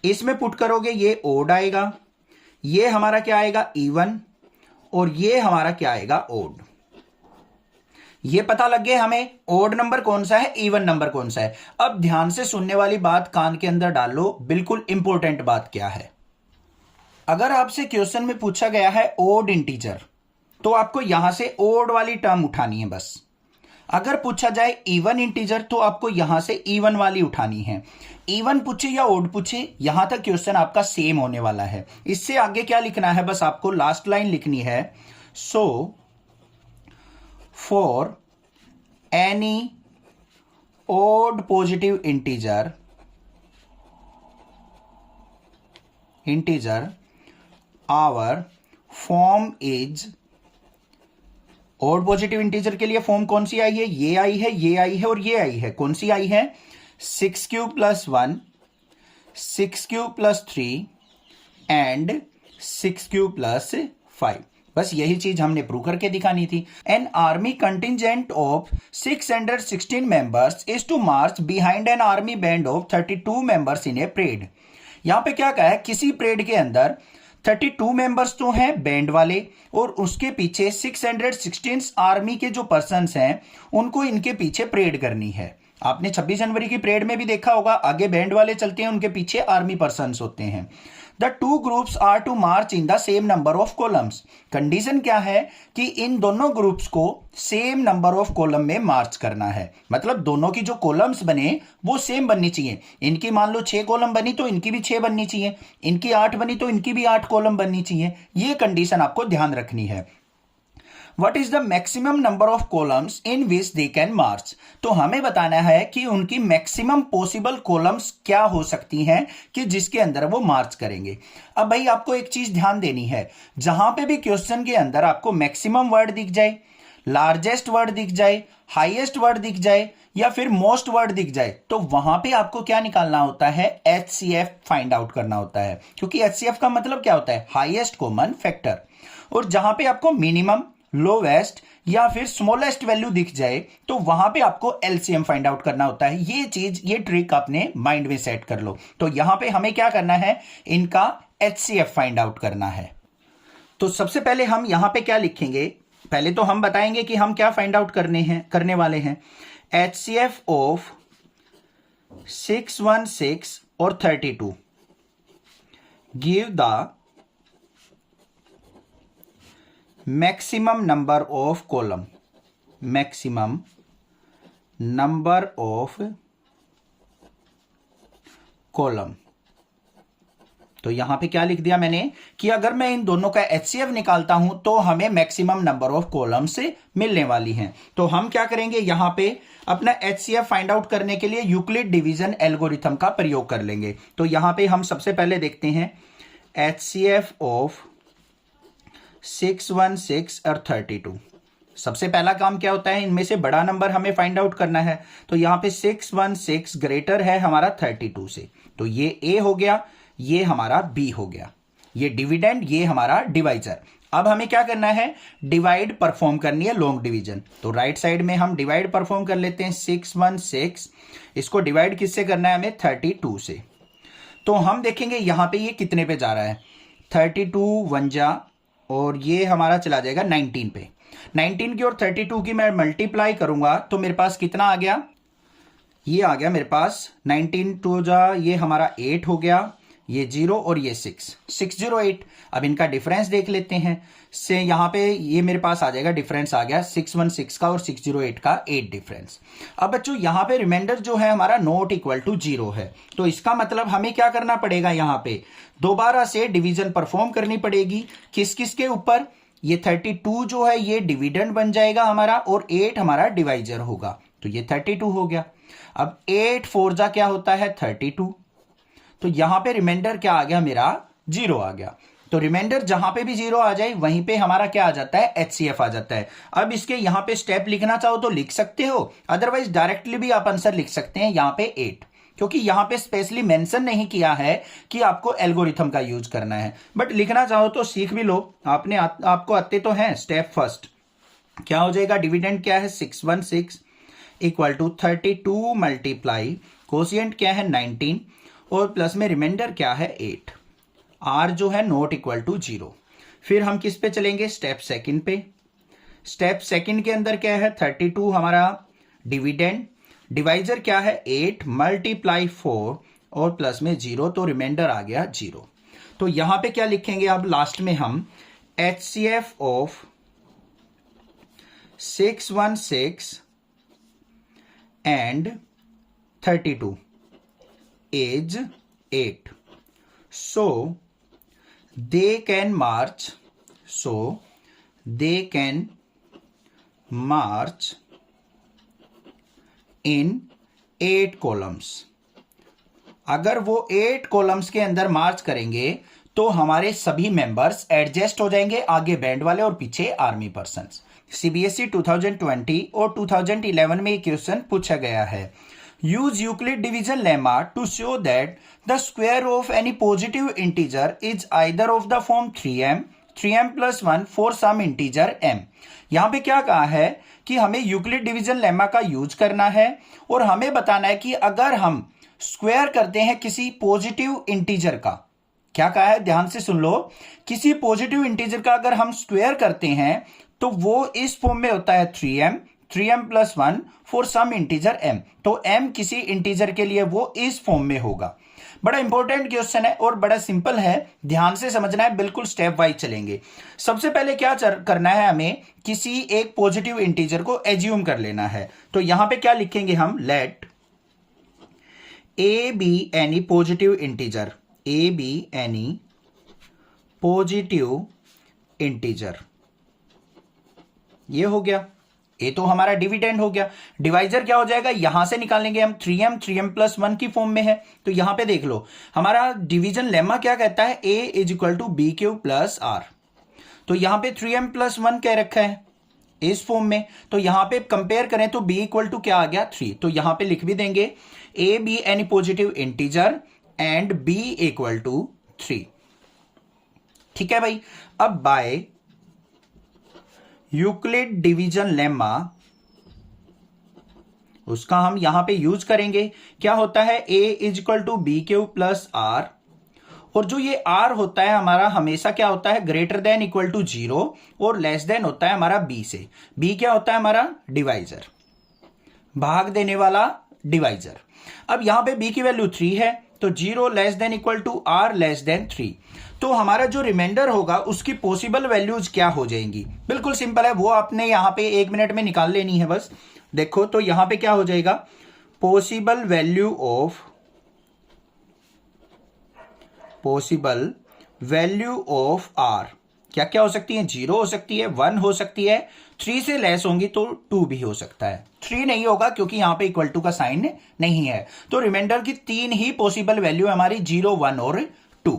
S1: इसमें पुट करोगे ये ओड आएगा, ये हमारा क्या आएगा, इवन, और ये हमारा क्या आएगा, ओड। ये पता लग गया हमें ओड नंबर कौन सा है, इवन नंबर कौन सा है। अब ध्यान से सुनने वाली बात कान के अंदर डाल लो, बिल्कुल इंपॉर्टेंट बात क्या है। अगर आपसे क्वेश्चन में पूछा गया है ओड इंटीजर, तो आपको यहां से ओड वाली टर्म उठानी है बस। अगर पूछा जाए इवन इंटीजर, तो आपको यहां से इवन वाली उठानी है। इवन पूछे या ओड पूछे, यहां तक क्वेश्चन आपका सेम होने वाला है। इससे आगे क्या लिखना है, बस आपको लास्ट लाइन लिखनी है, सो for any odd positive integer our form is, odd positive integer के लिए फॉर्म कौन सी आई है, ये आई है, ये आई है, और ये आई है। कौन सी आई है, 6q plus 1, 6q plus 3 and 6q plus 5। बस यही चीज हमने प्रूव करके दिखानी थी। An army contingent of 616 members is to march behind an army band of 32 members in a parade. यहां पे क्या कहा है, किसी परेड के अंदर 32 मेंबर्स तो हैं बैंड वाले, और उसके पीछे 616 आर्मी के जो पर्सन्स हैं उनको इनके पीछे परेड करनी है। आपने 26 जनवरी की परेड में भी देखा होगा, आगे बैंड वाले चलते हैं, उनके पीछे आर्मी पर्सन्स होते हैं। The two groups are to march in the same number of columns. Condition क्या है कि इन दोनों ग्रुप्स को सेम नंबर ऑफ कॉलम में मार्च करना है, मतलब दोनों की जो कॉलम्स बने वो सेम बननी चाहिए। इनकी मान लो 6 कॉलम बनी तो इनकी भी 6 बननी चाहिए, इनकी 8 बनी तो इनकी भी 8 कॉलम बननी चाहिए। ये कंडीशन आपको ध्यान रखनी है। What is the maximum number of columns in which they can march? तो हमें बताना है कि उनकी मैक्सिमम पॉसिबल कॉलम्स क्या हो सकती हैं कि जिसके अंदर वो मार्च करेंगे। अब भाई आपको एक चीज ध्यान देनी है, जहां पे भी क्वेश्चन के अंदर आपको मैक्सिमम वर्ड दिख जाए, लार्जेस्ट वर्ड दिख जाए, हाईएस्ट वर्ड दिख जाए या फिर मोस्ट वर्ड दिख जाए, तो वहां पे आपको क्या निकालना होता है, HCF फाइंड आउट करना होता है। क्योंकि HCF का मतलब क्या होता है, हाईएस्ट कॉमन फैक्टर। और जहां पे आपको मिनिमम, लोवेस्ट या फिर स्मॉलेस्ट वैल्यू दिख जाए तो वहां पे आपको एलसीएम फाइंड आउट करना होता है। ये ट्रिक अपने माइंड में सेट कर लो। तो यहां पे हमें क्या करना है, इनका एचसीएफ फाइंड आउट करना है। तो सबसे पहले हम यहां पे क्या लिखेंगे, पहले तो हम बताएंगे कि हम क्या फाइंड आउट करने वाले हैं। एचसीएफ ऑफ 616 और 32 give the maximum number of column, maximum number of column। तो यहां पे क्या लिख दिया मैंने कि अगर मैं इन दोनों का एचसीएफ निकालता हूं तो हमें मैक्सिमम नंबर ऑफ कॉलम से मिलने वाली हैं। तो हम क्या करेंगे, यहां पे अपना एचसीएफ फाइंड आउट करने के लिए यूक्लिड डिवीजन एल्गोरिथम का प्रयोग कर लेंगे। तो यहां पे हम सबसे पहले देखते हैं एचसीएफ ऑफ 616 और 32। सबसे पहला काम क्या होता है, इनमें से बड़ा नंबर हमें फाइंड आउट करना है। तो यहां पे 616 ग्रेटर है हमारा 32 से, तो ये ए हो गया, ये हमारा बी हो गया, ये डिविडेंड, ये हमारा डिवाइजर। अब हमें क्या करना है, डिवाइड परफॉर्म करनी है, लॉन्ग डिवीजन। तो राइट साइड में हम डिवाइड परफॉर्म कर लेते हैं। 616 इसको डिवाइड किससे करना है हमें, 32 से। तो हम देखेंगे यहां पे ये कितने पे जा रहा है, 32 1 और ये हमारा चला जाएगा 19 पे। 19 की और 32 की मैं मल्टीप्लाई करूंगा तो मेरे पास कितना आ गया, ये आ गया मेरे पास 19 2 ये हमारा 8 हो गया, ये 0 और ये 608। अब इनका डिफरेंस देख लेते हैं से, यहां पे ये मेरे पास आ जाएगा, डिफरेंस आ गया 616 का और 608 का 8 डिफरेंस। अब बच्चों यहां पे रिमाइंडर जो है हमारा नॉट इक्वल टू 0 है, तो इसका मतलब हमें क्या करना पड़ेगा, यहां पे दोबारा से डिवीजन परफॉर्म करनी पड़ेगी। किस किस के ऊपर, ये 32 जो है ये डिविडेंड बन जाएगा हमारा और 8 हमारा डिवाइजर होगा, तो ये 32 हो गया। अब 8 4 क्या होता है 32, तो यहां पे रिमाइंडर क्या आ गया मेरा, 0 आ गया। तो रिमाइंडर जहां पे भी 0 आ जाए वहीं पे हमारा क्या आ जाता है, एचसीएफ आ जाता है। अब इसके यहां पे स्टेप लिखना चाहो तो लिख सकते हो, अदरवाइज डायरेक्टली भी आप आंसर लिख सकते हैं यहां पे 8, क्योंकि यहां पे स्पेशली मेंशन नहीं किया है कि आपको एल्गोरिथम का यूज करना है। बट लिखना चाहो तो सीख भी लो, आपको आते तो हैं। स्टेप फर्स्ट क्या हो जाएगा, डिविडेंड क्या है 616 इक्वल टू 32 मल्टीप्लाई कोशिएंट क्या है 19 और प्लस में रिमाइंडर क्या है 8। आर जो है नॉट इक्वल टू 0। फिर हम किस पे चलेंगे, स्टेप सेकंड पे। स्टेप सेकंड के अंदर क्या है 32 हमारा डिविडेंड, डिवाइजर क्या है 8 मल्टीप्लाई 4 और प्लस में 0, तो रिमाइंडर आ गया 0। तो यहां पे क्या लिखेंगे, अब लास्ट में हम HCF of 616 and 32 is 8, so they can march in 8 columns। अगर वो 8 कॉलम्स के अंदर मार्च करेंगे तो हमारे सभी मेंबर्स एडजस्ट हो जाएंगे, आगे बैंड वाले और पीछे आर्मी पर्सन्स। सीबीएसई 2020 और 2011 में ये क्वेश्चन पूछा गया है। Use Euclid division lemma to show that the square of any positive integer is either of the form 3m plus 1 for some integer m। यहां पे क्या कहा है कि हमें यूक्लिड डिवीजन लेमा का यूज करना है और हमें बताना है कि अगर हम स्क्वायर करते हैं किसी पॉजिटिव इंटीजर का, क्या कहा है ध्यान से सुन लो, किसी पॉजिटिव इंटीजर का अगर हम स्क्वायर करते हैं तो वो इस फॉर्म में होता है 3m plus 1 for some integer m। तो m किसी इंटीजर के लिए वो इस फॉर्म में होगा। बड़ा इंपॉर्टेंट क्वेश्चन है और बड़ा सिंपल है, ध्यान से समझना है, बिल्कुल स्टेप वाइज चलेंगे। सबसे पहले क्या करना है, हमें किसी एक पॉजिटिव इंटीजर को एज्यूम कर लेना है। तो यहां पे क्या लिखेंगे हम, let a be any positive integer, a be any positive integer, ये हो गया, ये तो हमारा डिविडेंड हो गया। डिवाइजर क्या हो जाएगा, यहां से निकालेंगे हम 3m प्लस 1 की फॉर्म में है। तो यहां पे देख लो हमारा डिवीजन लेमा क्या कहता है, a is equal to B Q plus are. तो यहां पे 3m प्लस 1 कह रखा है इस फॉर्म में। तो यहां पे कंपेयर करें तो b इक्वल टू क्या आ गया 3। तो यहां पे लिख भी देंगे a be any positive integer and b equal to 3। ठीक है भाई। अब बाय यूक्लिड डिवीजन लेमा उसका हम यहां पे यूज करेंगे। क्या होता है, a is equal to B Q plus are, और जो ये r होता है हमारा हमेशा क्या होता है, ग्रेटर देन इक्वल टू 0 और लेस देन होता है हमारा b से। b क्या होता है हमारा डिवाइजर, भाग देने वाला डिवाइजर। अब यहां पे b की वैल्यू 3 है, तो 0 less than equal to r less than 3। तो हमारा जो रिमाइंडर होगा उसकी पॉसिबल वैल्यूज क्या हो जाएंगी, बिल्कुल सिंपल है, वो आपने यहां पे 1 मिनट में निकाल लेनी है बस। देखो तो यहां पे क्या हो जाएगा, पॉसिबल वैल्यू ऑफ r क्या क्या हो सकती है, 0 हो सकती है, 1 हो सकती है, 3 से लेस होंगी तो 2 भी हो सकता है। 3 नहीं होगा क्योंकि यहां पे इक्वल टू का साइन नहीं है। तो रिमाइंडर की 3 ही पॉसिबल वैल्यू हमारी 0, 1 और 2।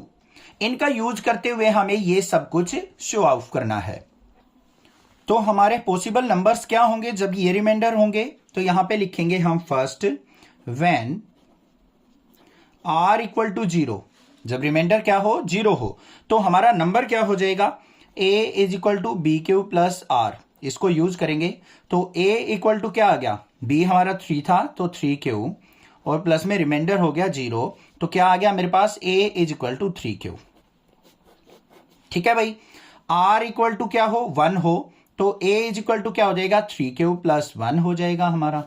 S1: इनका यूज करते हुए हमें ये सब कुछ शो आउट करना है। तो हमारे पॉसिबल नंबर्स क्या होंगे जब ये रिमाइंडर होंगे, तो यहां पे लिखेंगे हम first when r equal to 0, जब रिमाइंडर क्या हो 0 हो, तो हमारा नंबर क्या हो जाएगा, a is equal to B Q plus r, इसको यूज करेंगे। तो a इक्वल टू क्या आ गया, b हमारा 3 था तो 3q और प्लस में रिमाइंडर हो गया 0, तो क्या आ गया मेरे पास a is equal to 3q। ठीक है भाई। r इक्वल टू क्या हो 1 हो, तो a इज इक्वल टू क्या हो जाएगा 3q प्लस 1 हो जाएगा हमारा।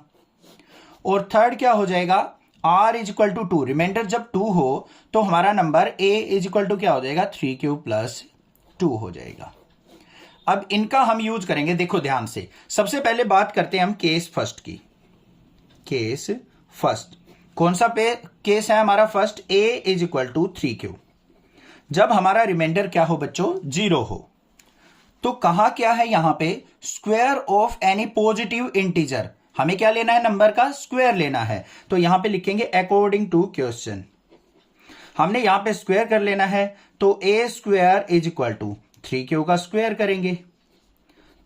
S1: और थर्ड क्या हो जाएगा, r is equal to 2, remainder जब 2 हो तो हमारा नंबर a इज इक्वल टू क्या हो जाएगा 3q प्लस 2 हो जाएगा। अब इनका हम यूज करेंगे, देखो ध्यान से। सबसे पहले बात करते हैं हम केस फर्स्ट की। केस फर्स्ट कौन सा केस है हमारा, first a is equal to 3q, जब हमारा रिमाइंडर क्या हो बच्चों 0 हो। तो कहा क्या है यहां पे, square of any positive integer, हमें क्या लेना है, नंबर का स्क्वायर लेना है। तो यहां पे लिखेंगे अकॉर्डिंग टू क्वेश्चन, हमने यहां पे स्क्वायर कर लेना है। तो a square is equal to 3q का स्क्वायर करेंगे,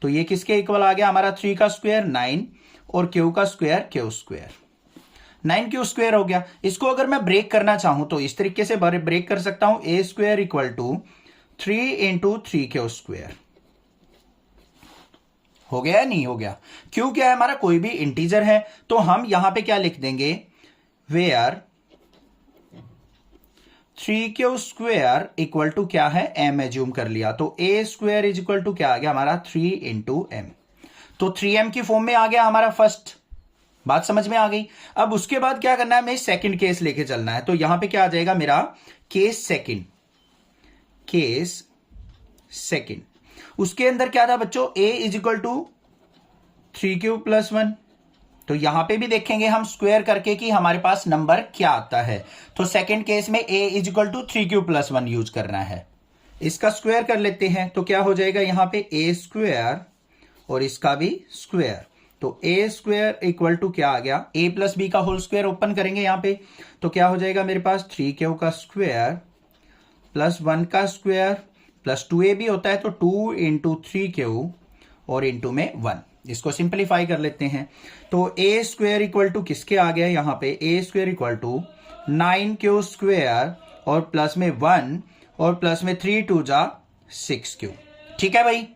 S1: तो ये किसके इक्वल आ गया हमारा, 3 का स्क्वायर 9 और q का square q square, 9q square हो गया। इसको अगर मैं ब्रेक करना चाहूं तो इस तरीके से ब्रेक कर सकता हूं, a square equal to 3 into 3q square. हो गया या नहीं हो गया, q क्या है हमारा, कोई भी इंटीजर है। तो हम यहां पे क्या लिख देंगे, where 3q square equal to क्या है m एज्यूम कर लिया, तो a square is equal to क्या आ गया हमारा 3 इंटू m। तो 3m की फॉर्म में आ गया हमारा फर्स्ट, बात समझ में आ गई। अब उसके बाद क्या करना है, हमें सेकंड केस लेके चलना है। तो यहां पे क्या आ जाएगा मेरा केस सेकंड, उसके अंदर क्या था बच्चों, a is equal to 3q plus 1। तो यहां पे भी देखेंगे हम स्क्वायर करके कि हमारे पास नंबर क्या आता है। तो सेकंड केस में a is equal to 3q plus 1 use करना है। इसका स्क्वायर कर लेते हैं, तो क्या हो जाएगा यहां पे a स्क्वायर और इसका भी स्क्वायर। तो a स्क्वायर इक्वल टू क्या आ गया, a प्लस बी का होल स्क्वायर ओपन करेंगे यहां पे, तो क्या हो जाएगा मेरे पास 3q का स्क्वायर प्लस 1 का स्क्वायर प्लस 2a भी होता है, तो 2 इंटू 3q और इंटू में 1। इसको सिंप्लीफाई कर लेते हैं। तो a स्क्वायर इक्वल टू किसके आ गया यहां पे, a square equal to 9q square और प्लस में 1 और प्लस में 3 2 जा 6q। ठीक है भाई।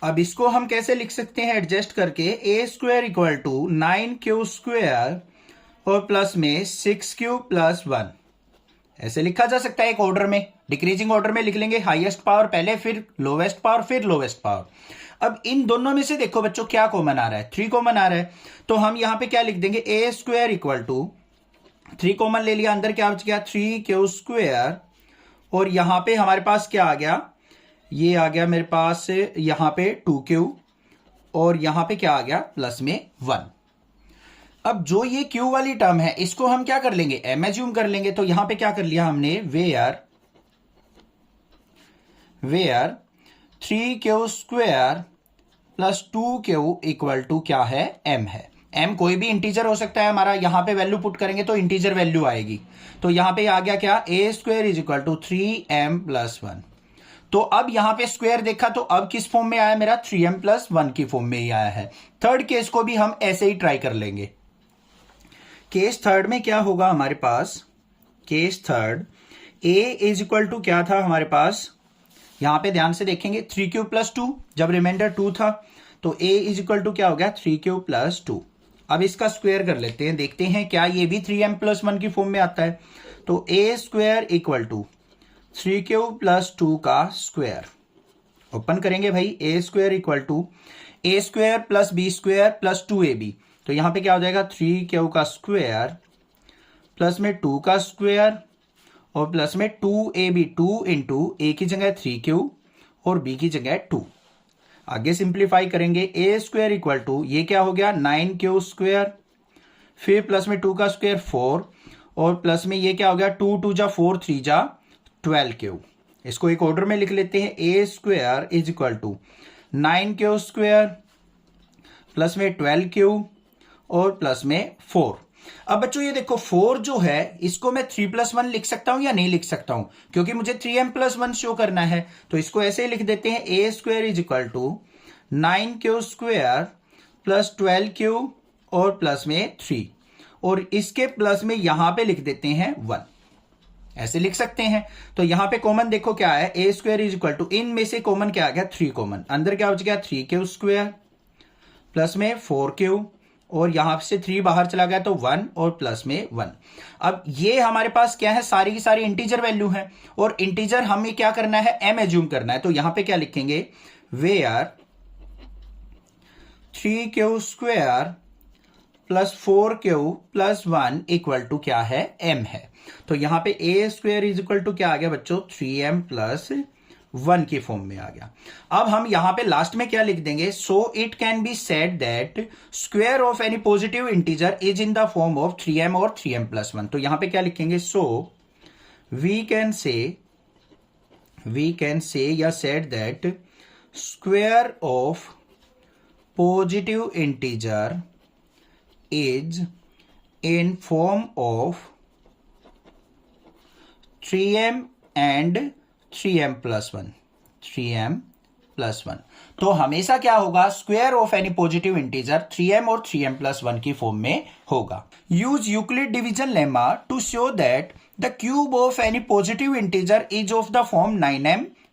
S1: अब इसको हम कैसे लिख सकते हैं, एडजस्ट करके, a square equal to 9q square और प्लस में 6 प्लस 1। ऐसे लिखा जा सकता है एक ऑर्डर में, डिक्रीजिंग ऑर्डर में लिख लेंगे, हाईएस्ट पावर पहले, फिर लोवेस्ट पावर, फिर लोवेस्ट पावर। अब इन दोनों में से देखो बच्चों क्या कॉमन आ रहा है, 3 कॉमन आ रहा है, तो हम यहां पे क्या लिख देंगे, ए स्क्वायर इक्वल टू 3 कॉमन ले लिया, अंदर क्या बच गया 3q², और यहां पे हमारे पास क्या आ गया, ये आ गया मेरे पास यहां पे 2q, और यहां पे क्या आ गया प्लस में 1। अब जो ये q वाली टर्म है इसको हम क्या कर लेंगे, m एज्यूम कर लेंगे। तो यहां पे क्या कर लिया हमने, where 3q² plus 2q equal to क्या है, m है। m कोई भी इंटीजर हो सकता है हमारा, यहां पे वैल्यू पुट करेंगे तो इंटीजर वैल्यू आएगी। तो यहां पे आ गया क्या, a² is equal to 3m plus 1। तो अब यहां पे स्क्वायर देखा तो अब किस फॉर्म में आया मेरा, 3m प्लस 1 की फॉर्म में ही आया है। थर्ड केस को भी हम ऐसे ही ट्राई कर लेंगे। केस थर्ड में क्या होगा हमारे पास, case third a is equal to क्या था हमारे पास, यहां पे ध्यान से देखेंगे 3q प्लस 2, जब रिमाइंडर 2 था तो a इज इक्वल टू क्या हो गया 3q प्लस 2। अब इसका स्क्वायर कर लेते हैं, देखते हैं क्या ये भी 3m प्लस 1 की फॉर्म में आता है। तो a² equal to 3q plus 2 का स्क्वायर, ओपन करेंगे भाई, a² equal to a² plus b² plus 2ab। तो यहां पे क्या हो जाएगा 3q का स्क्वायर प्लस में 2 का स्क्वायर और प्लस में 2ab, 2 इंटू a की जगह 3q और b की जगह 2। आगे सिंप्लीफाई करेंगे, a² इक्वल टू ये क्या हो गया 9q², फिर प्लस में 2 का स्क्वायर 4 और प्लस में ये क्या हो गया 2 2 जा 4 3 जा 12q। इसको एक ऑर्डर में लिख लेते हैं, a² is equal to 9q² plus में 12q और प्लस में 4। अब बच्चों ये देखो 4 जो है इसको मैं 3 प्लस 1 लिख सकता हूं या नहीं लिख सकता हूं, क्योंकि मुझे 3m प्लस 1 शो करना है। तो इसको ऐसे ही लिख देते हैं, a² is equal to 9q² plus 12q और प्लस में 3, और इसके प्लस में यहां पे लिख देते हैं 1, ऐसे लिख सकते हैं। तो यहां पे कॉमन देखो क्या है, a² इज इक्वल टू, इनमें से कॉमन क्या आ गया 3 कॉमन, अंदर क्या बच गया 3q² प्लस में 4q और यहां से 3 बाहर चला गया तो 1 और प्लस में 1। अब ये हमारे पास क्या है, सारी की सारी इंटीजर वैल्यू है, और इंटीजर हमें क्या करना है, m एज्यूम करना है। तो यहां पे क्या लिखेंगे, where 3q² plus 4q plus 1 equal to क्या है, m है। तो यहां पे a² इज इक्वल टू क्या आ गया बच्चों, 3m प्लस 1 की फॉर्म में आ गया। अब हम यहां पे लास्ट में क्या लिख देंगे, so it can be said that square of any positive integer is in the form of 3m और 3m प्लस 1। तो यहां पे क्या लिखेंगे, सो वी कैन से या said that square of positive integer is in form of 3m and 3m plus 1, 3m plus 1। तो हमेशा क्या होगा, square of any positive integer 3m और 3m प्लस 1 की फॉर्म में होगा। Use Euclid division lemma to show that the cube of any positive integer is of the form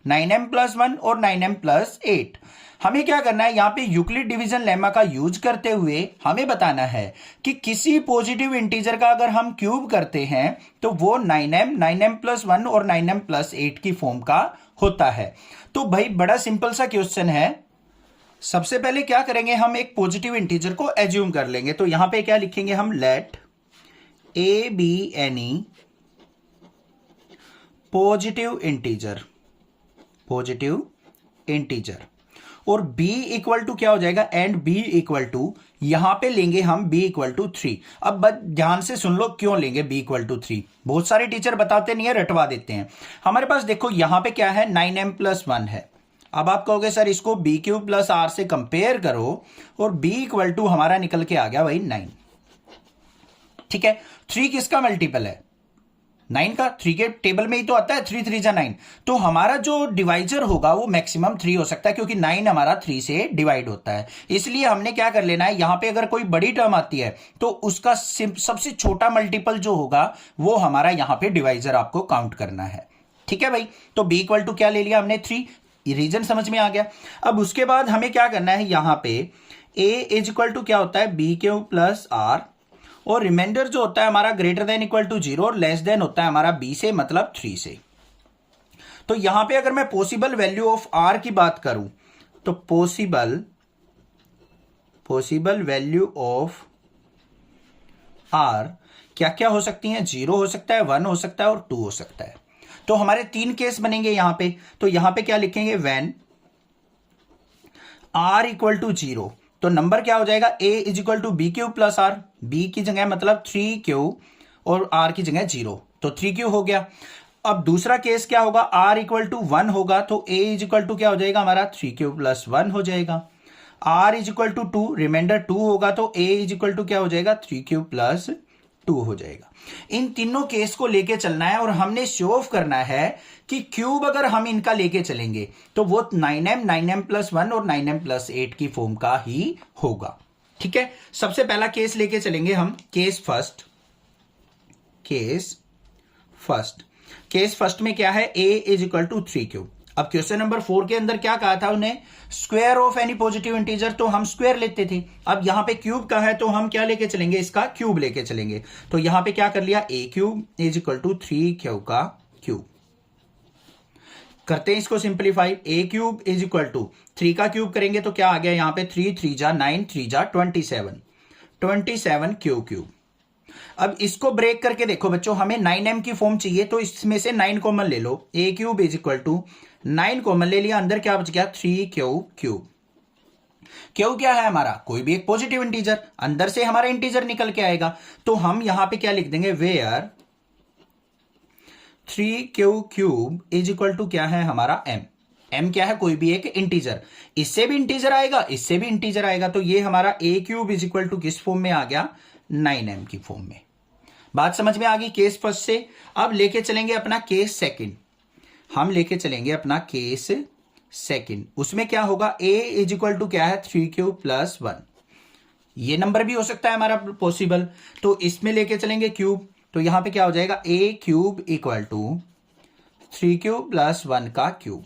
S1: 9m plus 1 और 9m प्लस 8। हमें क्या करना है, यहां पे यूक्लिड डिवीजन लेमा का यूज करते हुए हमें बताना है कि किसी पॉजिटिव इंटीजर का अगर हम क्यूब करते हैं तो वो 9m प्लस 1 और 9m प्लस 8 की फॉर्म का होता है। तो भाई बड़ा सिंपल सा क्वेश्चन है। सबसे पहले क्या करेंगे, हम एक पॉजिटिव इंटीजर को एज्यूम कर लेंगे। तो यहां पे क्या लिखेंगे हम, let a be any positive integer और b इक्वल टू क्या हो जाएगा, एंड b इक्वल टू यहां पे लेंगे हम b इक्वल टू 3। अब ध्यान से सुन लो क्यों लेंगे b इक्वल टू 3, बहुत सारे टीचर बताते नहीं है, रटवा देते हैं। हमारे पास देखो यहां पे क्या है, 9m प्लस 1 है। अब आप कहोगे सर इसको b³ प्लस r से कंपेयर करो, और b इक्वल टू हमारा निकल के आ गया वही 9। ठीक है, 3 किसका मल्टीपल है, 9 का। 3 के टेबल में ही तो आता है 3 3 जा 9। तो हमारा जो डिवाइजर होगा वो मैक्सिमम 3 हो सकता है, क्योंकि 9 हमारा 3 से डिवाइड होता है। इसलिए हमने क्या कर लेना है, यहां पे अगर कोई बड़ी टर्म आती है तो उसका सबसे छोटा मल्टीपल जो होगा वो हमारा यहां पे डिवाइजर आपको काउंट करना है। ठीक है भाई, तो b इक्वल टू क्या ले लिया हमने, 3। रीजन समझ में आ गया। अब उसके बाद हमें क्या करना है, यहां पे a इज इक्वल टू क्या होता है, b³ प्लस r और रिमाइंडर जो होता है हमारा ग्रेटर देन इक्वल टू 0 और लेस देन होता है हमारा b से मतलब 3 से। तो यहां पे अगर मैं पॉसिबल वैल्यू ऑफ r की बात करूं तो पॉसिबल वैल्यू ऑफ r क्या क्या हो सकती हैं? 0 हो सकता है, 1 हो सकता है और 2 हो सकता है। तो हमारे 3 केस बनेंगे यहां पे। तो यहां पे क्या लिखेंगे? व्हेन r इक्वल टू 0, तो नंबर क्या हो जाएगा? a is equal to B cube plus r, b की जगह मतलब 3q और r की जगह 0, तो 3q हो गया। अब दूसरा केस क्या होगा? r इक्वल टू 1 होगा तो a इज इक्वल टू क्या हो जाएगा हमारा? 3q प्लस 1 हो जाएगा। r is equal to 2, remainder 2 होगा तो a इज इक्वल टू क्या हो जाएगा? 3q प्लस 2 हो जाएगा। इन तीनों केस को लेके चलना है और हमने शो ऑफ करना है कि क्यूब अगर हम इनका लेके चलेंगे तो वो 9m 9m प्लस 1 और 9m प्लस 8 की फॉर्म का ही होगा। ठीक है, सबसे पहला केस लेके चलेंगे हम, केस फर्स्ट में क्या है? a is equal to 3q। अब क्वेश्चन नंबर 4 के अंदर क्या कहा था उन्हें? Square of any positive integer, तो हम स्क्वायर लेते थे। अब यहां पे क्यूब का है तो हम क्या लेके चलेंगे? इसका क्यूब लेके चलेंगे। तो यहां पे क्या कर लिया? a cube is equal to 3q का क्यूब। करते हैं इसको simplify. a cube is equal to 3 का क्यूब करेंगे तो क्या आ गया यहां पे? 3 3 जा 9, 3 जा 27 q क्यूब। अब इसको ब्रेक करके देखो बच्चों, हमें 9m की फॉर्म चाहिए तो इसमें से 9 कॉमन ले लो। a cube is equal to 9 common ले लिया, अंदर क्या बच गया? 3q cube. क्यू क्या है हमारा? कोई भी एक पॉजिटिव इंटीजर, अंदर से हमारा इंटीजर निकल के आएगा। तो हम यहां पे क्या लिख देंगे? Where 3q cube is equal to क्या है हमारा? m क्या है? कोई भी एक इंटीजर, इससे भी इंटीजर आएगा, इससे भी इंटीजर आएगा। तो ये हमारा a cube is equal to किस फॉर्म में आ गया? 9m की फॉर्म में। बात समझ में आ गई केस फर्स्ट से। अब लेके चलेंगे अपना केस सेकंड। हम लेके चलेंगे अपना केस सेकंड। उसमें क्या होगा? a इज इक्वल टू क्या है? 3q plus 1। ये नंबर भी हो सकता है हमारा पॉसिबल, तो इसमें लेके चलेंगे क्यूब। तो यहां पे क्या हो जाएगा? a cube equal to 3q plus 1 का क्यूब।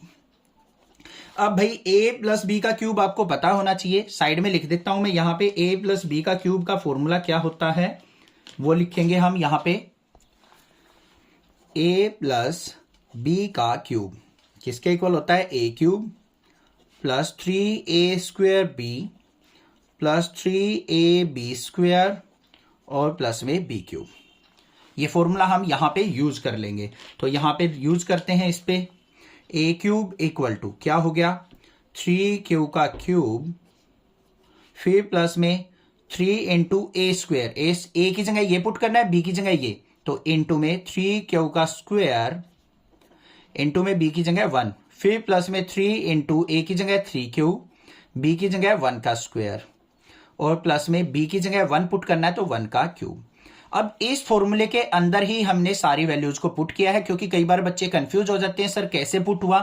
S1: अब भाई a प्लस बी का क्यूब आपको पता होना चाहिए, साइड में लिख देता हूं मैं। यहां पे a प्लस बी का क्यूब का फॉर्मूला क्या होता है वो लिखेंगे हम यहां पे। a प्लस बी का क्यूब किसके इक्वल होता है? a cube plus 3a square b plus 3ab square और प्लस में b क्यूब। ये फॉर्मूला हम यहां पे यूज कर लेंगे। तो यहां पे यूज करते हैं इस पे। a क्यूब इक्वल टू क्या हो गया? 3q का क्यूब, फिर प्लस में 3 इंटू a स्क्वायर, a की जगह ये पुट करना है, b की जगह ये, तो इंटू में 3q का स्क्वायर, इंटू में b की जगह 1, फिर प्लस में 3 इंटू a की जगह 3q, b की जगह 1 का स्क्वायर और प्लस में b की जगह 1 पुट करना है तो 1 का क्यूब। अब इस फॉर्मूले के अंदर ही हमने सारी वैल्यूज को पुट किया है, क्योंकि कई बार बच्चे कंफ्यूज हो जाते हैं सर कैसे पुट हुआ।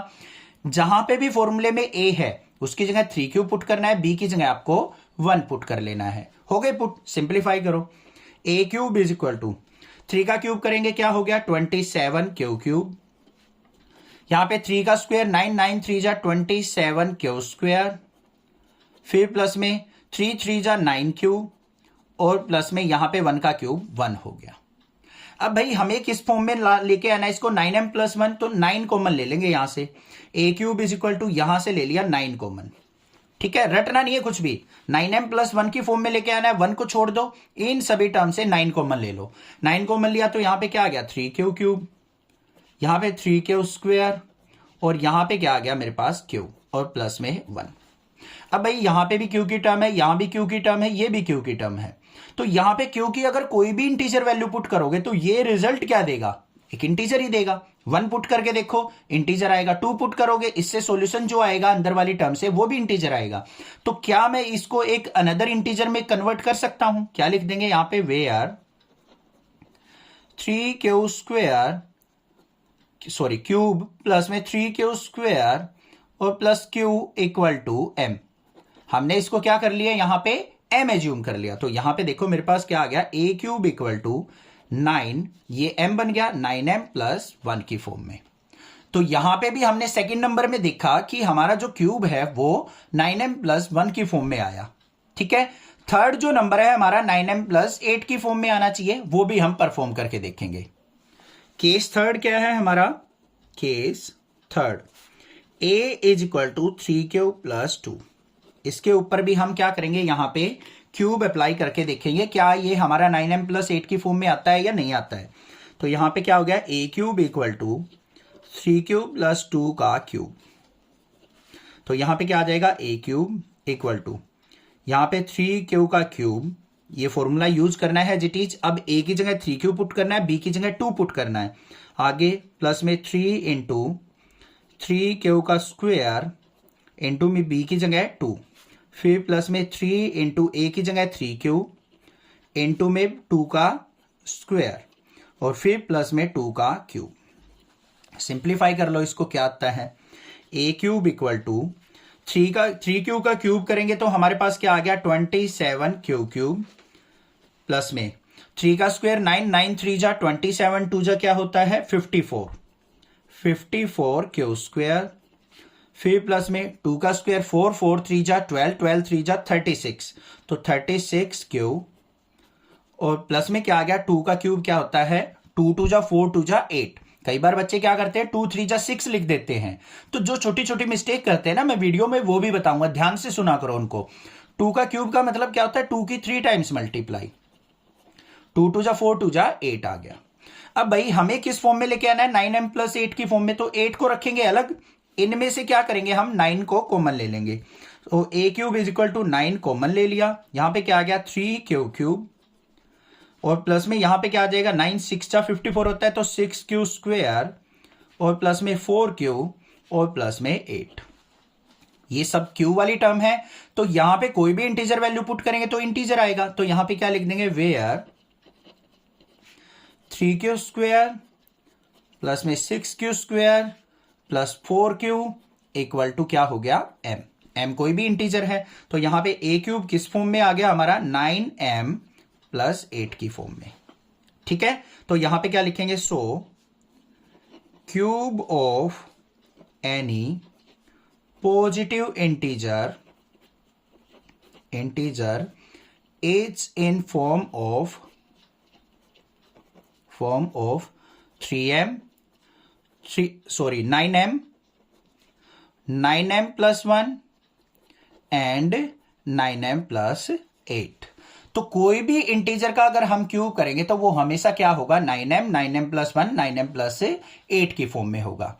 S1: जहां पे भी फॉर्मूले में a है उसकी जगह 3q पुट करना है, b की जगह आपको 1 पुट कर लेना है। हो गए पुट, सिंप्लीफाई करो। a cube is equal to 3 का क्यूब करेंगे क्या हो गया? 27q cube. यहां पे 3 का स्क्वायर 9, 9 3 जा 27q स्क्वायर, फिर प्लस में 3 3 जा 9q और प्लस में यहां पे 1 का क्यूब 1 हो गया। अब भाई हमें किस फॉर्म में लेके आना है इसको? 9m प्लस 1, तो 9 कॉमन ले लेंगे यहां से। a cube is equal to यहां से ले लिया 9 कॉमन। ठीक है, रटना नहीं है कुछ भी, 9m प्लस 1 की फॉर्म में लेके आना है। 1 को छोड़ दो, इन सभी टर्म से 9 कॉमन ले लो। 9 कॉमन लिया तो यहां पे क्या आ गया? 3q क्यूब, यहां पे 3q स्क्वायर और यहां पे क्या आ गया मेरे पास? q और प्लस में 1। अब भाई यहां पे भी q की टर्म है, यहां भी q की टर्म है, ये भी q की टर्म है। तो यहां पे q की अगर कोई भी इंटीजर वैल्यू पुट करोगे तो ये रिजल्ट क्या देगा? एक इंटीजर ही देगा। 1 पुट करके देखो, इंटीजर आएगा। 2 पुट करोगे, इससे सॉल्यूशन जो आएगा अंदर वाली टर्म से वो भी इंटीजर आएगा। तो क्या मैं इसको एक अनदर इंटीजर में कन्वर्ट कर सकता हूं? क्या लिख देंगे यहां पे? Where 3q square sorry cube plus में 3q स्क्वायर और plus q equal to m। हमने इसको क्या कर लिया? यहां पे m एज्यूम कर लिया। तो यहां पे देखो मेरे पास क्या आ गया? a क्यूब इक्वल टू 9, ये m बन गया 9m प्लस 1 की फॉर्म में। तो यहां पे भी हमने सेकंड नंबर में देखा कि हमारा जो क्यूब है वो 9m प्लस 1 की फॉर्म में आया। ठीक है, थर्ड जो नंबर है हमारा 9m प्लस 8 की फॉर्म में आना चाहिए, वो भी हम परफॉर्म करके देखेंगे। केस थर्ड क्या है हमारा? Case third a is equal to 3 plus 2। इसके ऊपर भी हम क्या करेंगे, यहां पे क्यूब अप्लाई करके देखेंगे क्या ये हमारा 9m प्लस 8 की फॉर्म में आता है या नहीं आता है। तो यहां पे क्या हो गया, a cube equal to 3 plus 2 का क्यूब। तो यहां पे क्या आ जाएगा, a क्यूब इक्वल टू यहां पे 3 का क्यूब, ये फॉर्मूला यूज करना है जिटीज। अब a की जगह 3 पुट करना है, b की जगह 2 पुट करना है। आगे प्लस में 3 इंटू 3 का स्क्वायर इंटू में b की जगह 2, फिर प्लस में 3 इंटू a की जगह 3 इंटू में 2 का स्क्वायर और फिर प्लस में 2 का क्यूब। सिंप्लीफाई कर लो इसको, क्या आता है, a क्यूब इक्वल टू 3 का क्यूब करेंगे तो हमारे पास क्या आ गया, 27 क्यूब प्लस में 3 का स्क्वायर 9, 9 3 जा 27, 2 जा क्या होता है 54 क्यू स्क्वायर, फिर प्लस में 2 का स्क्वायर 4, 4 3 जा 12, 12 3 जा 36, तो 36 क्यूब और प्लस में क्या आ गया, 2 का क्यूब क्या होता है 2 2 जा 4, 2 जा 8। कई बार बच्चे क्या करते हैं 2 3 जा 6 लिख देते हैं, तो जो छोटी छोटी मिस्टेक करते हैं ना, मैं वीडियो में वो भी बताऊंगा, ध्यान से सुना करो उनको। 2 का क्यूब का मतलब क्या होता है 2 की 3 टाइम्स मल्टीप्लाई, 2 2 जा 4, 2 जा 8 आ गया। अब भाई हमें किस फॉर्म में लेके आना है, 9m प्लस 8 की फॉर्म में, तो 8 को रखेंगे अलग, इनमें से क्या करेंगे हम 9 को कॉमन ले लेंगे। तो a cube is equal to 9 common ले लिया, यहां पे क्या आ गया 3 क्यूब और प्लस में यहां पे क्या आ जाएगा 9 6 जा 54 होता है, तो 6 स्क्वायर और प्लस में 4 और प्लस में 8। ये सब क्यू वाली टर्म है, तो यहां पे कोई भी इंटीजर वैल्यू पुट करेंगे तो इंटीजर आएगा, तो यहां पे क्या लिख देंगे, वेयर 3 स्क्वायर प्लस में 6 स्क्वायर प्लस 4 इक्वल टू क्या हो गया m कोई भी इंटीजर है, तो यहां पे a क्यूब किस फॉर्म में आ गया हमारा 9m प्लस 8 की फॉर्म में। ठीक है, तो यहां पे क्या लिखेंगे, सो cube of any positive integer is in form of 9m plus 1 and 9m plus 8। तो कोई भी इंटीजर का अगर हम क्यूब करेंगे तो वो हमेशा क्या होगा 9m प्लस 1 9m प्लस 8 की फॉर्म में होगा।